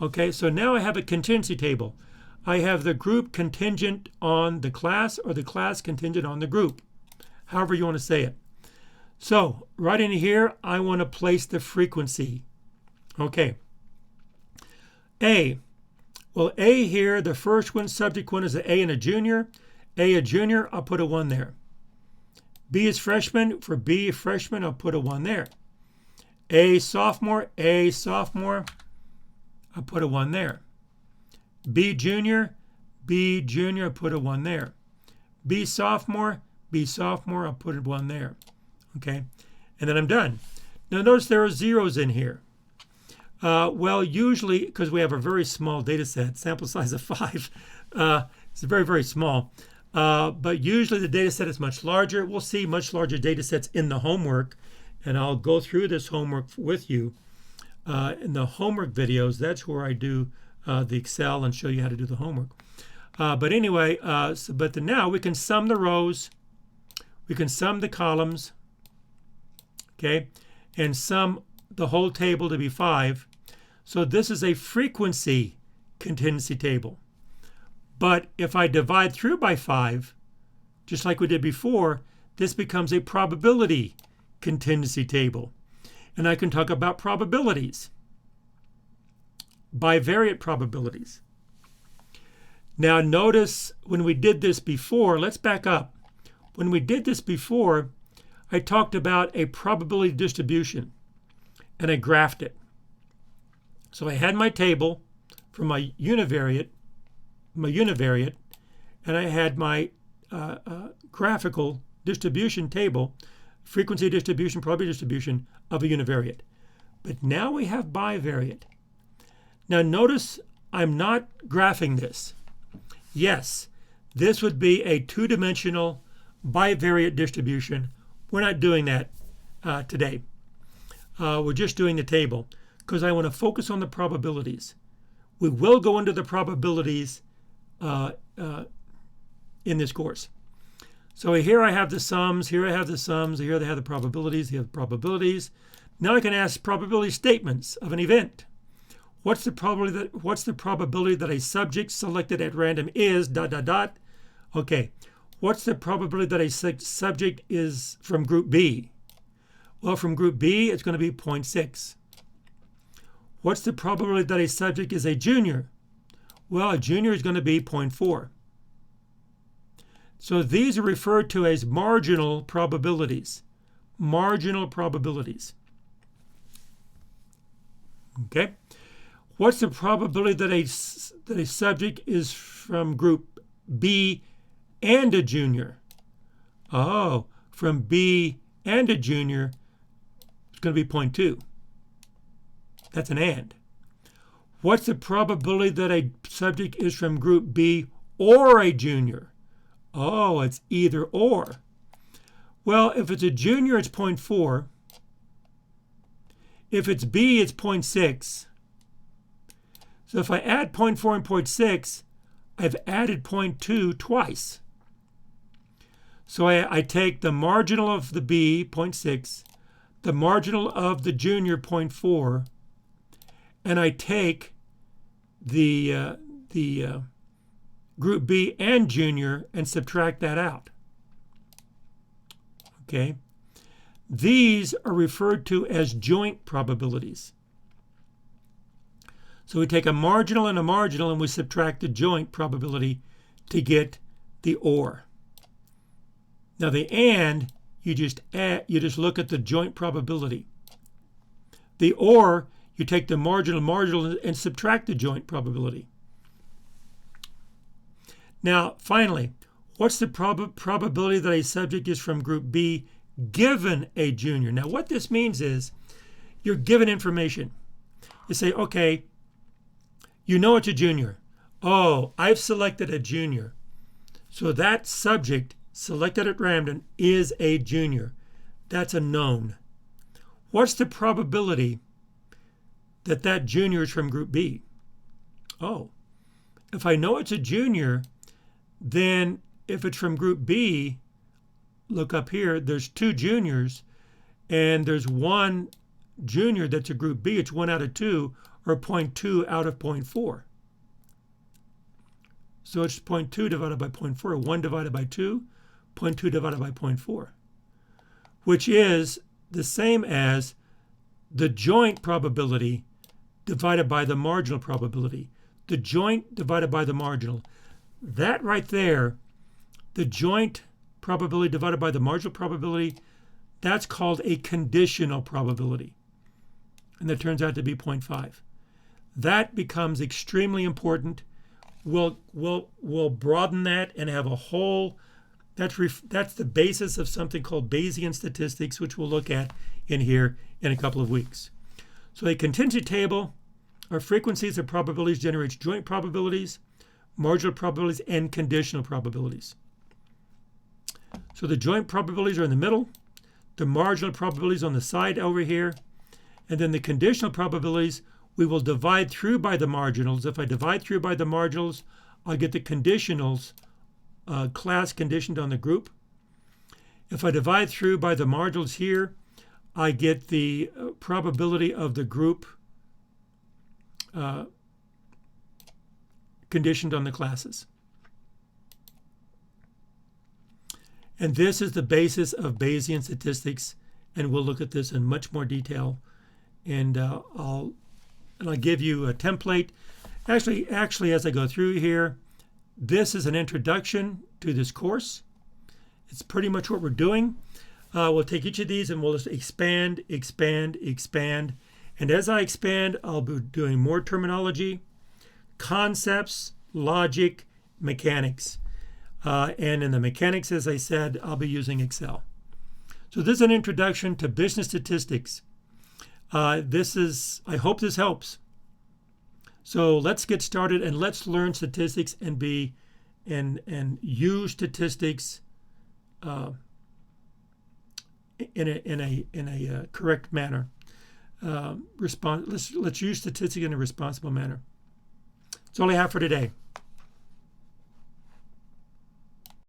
Okay, so now I have a contingency table. I have the group contingent on the class or the class contingent on the group, however you want to say it. So right in here, I want to place the frequency. Okay. A. Well, A here, the first one, subject one is an A and a junior. A junior, I'll put a 1 there. B is freshman. For B, freshman, I'll put a 1 there. A sophomore, I'll put a 1 there. B junior, I'll put a 1 there. B sophomore, I'll put a 1 there. Okay, and then I'm done. Now notice there are zeros in here. Well, usually, because we have a very small data set, sample size of 5, it's very, very small. But usually the data set is much larger. We'll see much larger data sets in the homework, and I'll go through this homework with you. In the homework videos, that's where I do the Excel and show you how to do the homework. But anyway, now we can sum the rows, we can sum the columns, okay, and sum the whole table to be 5. So this is a frequency contingency table. But if I divide through by 5, just like we did before, this becomes a probability contingency table. And I can talk about probabilities, bivariate probabilities. Now notice when we did this before, let's back up. When we did this before, I talked about a probability distribution and I graphed it. So I had my table for my univariate, and I had my graphical distribution table, frequency distribution, probability distribution of a univariate. But now we have bivariate. Now notice I'm not graphing this. Yes, this would be a two-dimensional bivariate distribution. We're not doing that today. We're just doing the table because I want to focus on the probabilities. We will go into the probabilities in this course. So here I have the sums, here I have the sums, here they have the probabilities, here the probabilities. Now I can ask probability statements of an event. What's the probability that a subject selected at random is ... Okay, what's the probability that a subject is from group B? Well, from group B, it's going to be 0.6. What's the probability that a subject is a junior? Well, a junior is going to be 0.4. So these are referred to as marginal probabilities. Marginal probabilities. Okay. What's the probability that a subject is from group B and a junior? Oh, from B and a junior, it's going to be 0.2. That's an and. What's the probability that a subject is from group B or a junior? Oh, it's either or. Well, if it's a junior, it's 0.4. If it's B, it's 0.6. So if I add 0.4 and 0.6, I've added 0.2 twice. So I take the marginal of the B, 0.6, the marginal of the junior, 0.4, and I take the group B and junior and subtract that out. Okay? These are referred to as joint probabilities. So we take a marginal and we subtract the joint probability to get the OR. Now the AND, you just look at the joint probability. The OR, you take the marginal and subtract the joint probability. Now finally, what's the probability that a subject is from group B given a junior? Now what this means is you're given information. You say, okay, you know it's a junior. Oh, I've selected a junior. So that subject selected at random is a junior. That's a known. What's the probability that that junior is from group B? Oh, if I know it's a junior, then if it's from group B, look up here, there's 2 juniors, and there's 1 junior that's a group B. It's 1 out of 2, or 0.2 out of 0.4. So it's 0.2 divided by 0.4, 1 divided by 2, 0.2 divided by 0.4, which is the same as the joint probability divided by the marginal probability. The joint divided by the marginal. That right there, the joint probability divided by the marginal probability, that's called a conditional probability. And that turns out to be 0.5. That becomes extremely important. We'll broaden that and have a whole, that's the basis of something called Bayesian statistics, which we'll look at in here in a couple of weeks. So a contingency table are frequencies of probabilities generates joint probabilities, marginal probabilities, and conditional probabilities. So the joint probabilities are in the middle, the marginal probabilities on the side over here, and then the conditional probabilities we will divide through by the marginals. If I divide through by the marginals, I'll get the conditionals, class conditioned on the group. If I divide through by the marginals here, I get the probability of the group conditioned on the classes. And this is the basis of Bayesian statistics, and we'll look at this in much more detail. And I'll give you a template. Actually, as I go through here, this is an introduction to this course. It's pretty much what we're doing. We'll take each of these and we'll just expand. And as I expand, I'll be doing more terminology, concepts, logic, mechanics. And in the mechanics, as I said, I'll be using Excel. So this is an introduction to business statistics. I hope this helps. So let's get started and let's learn statistics and use statistics in a correct manner. Let's use statistics in a responsible manner. That's all I have for today.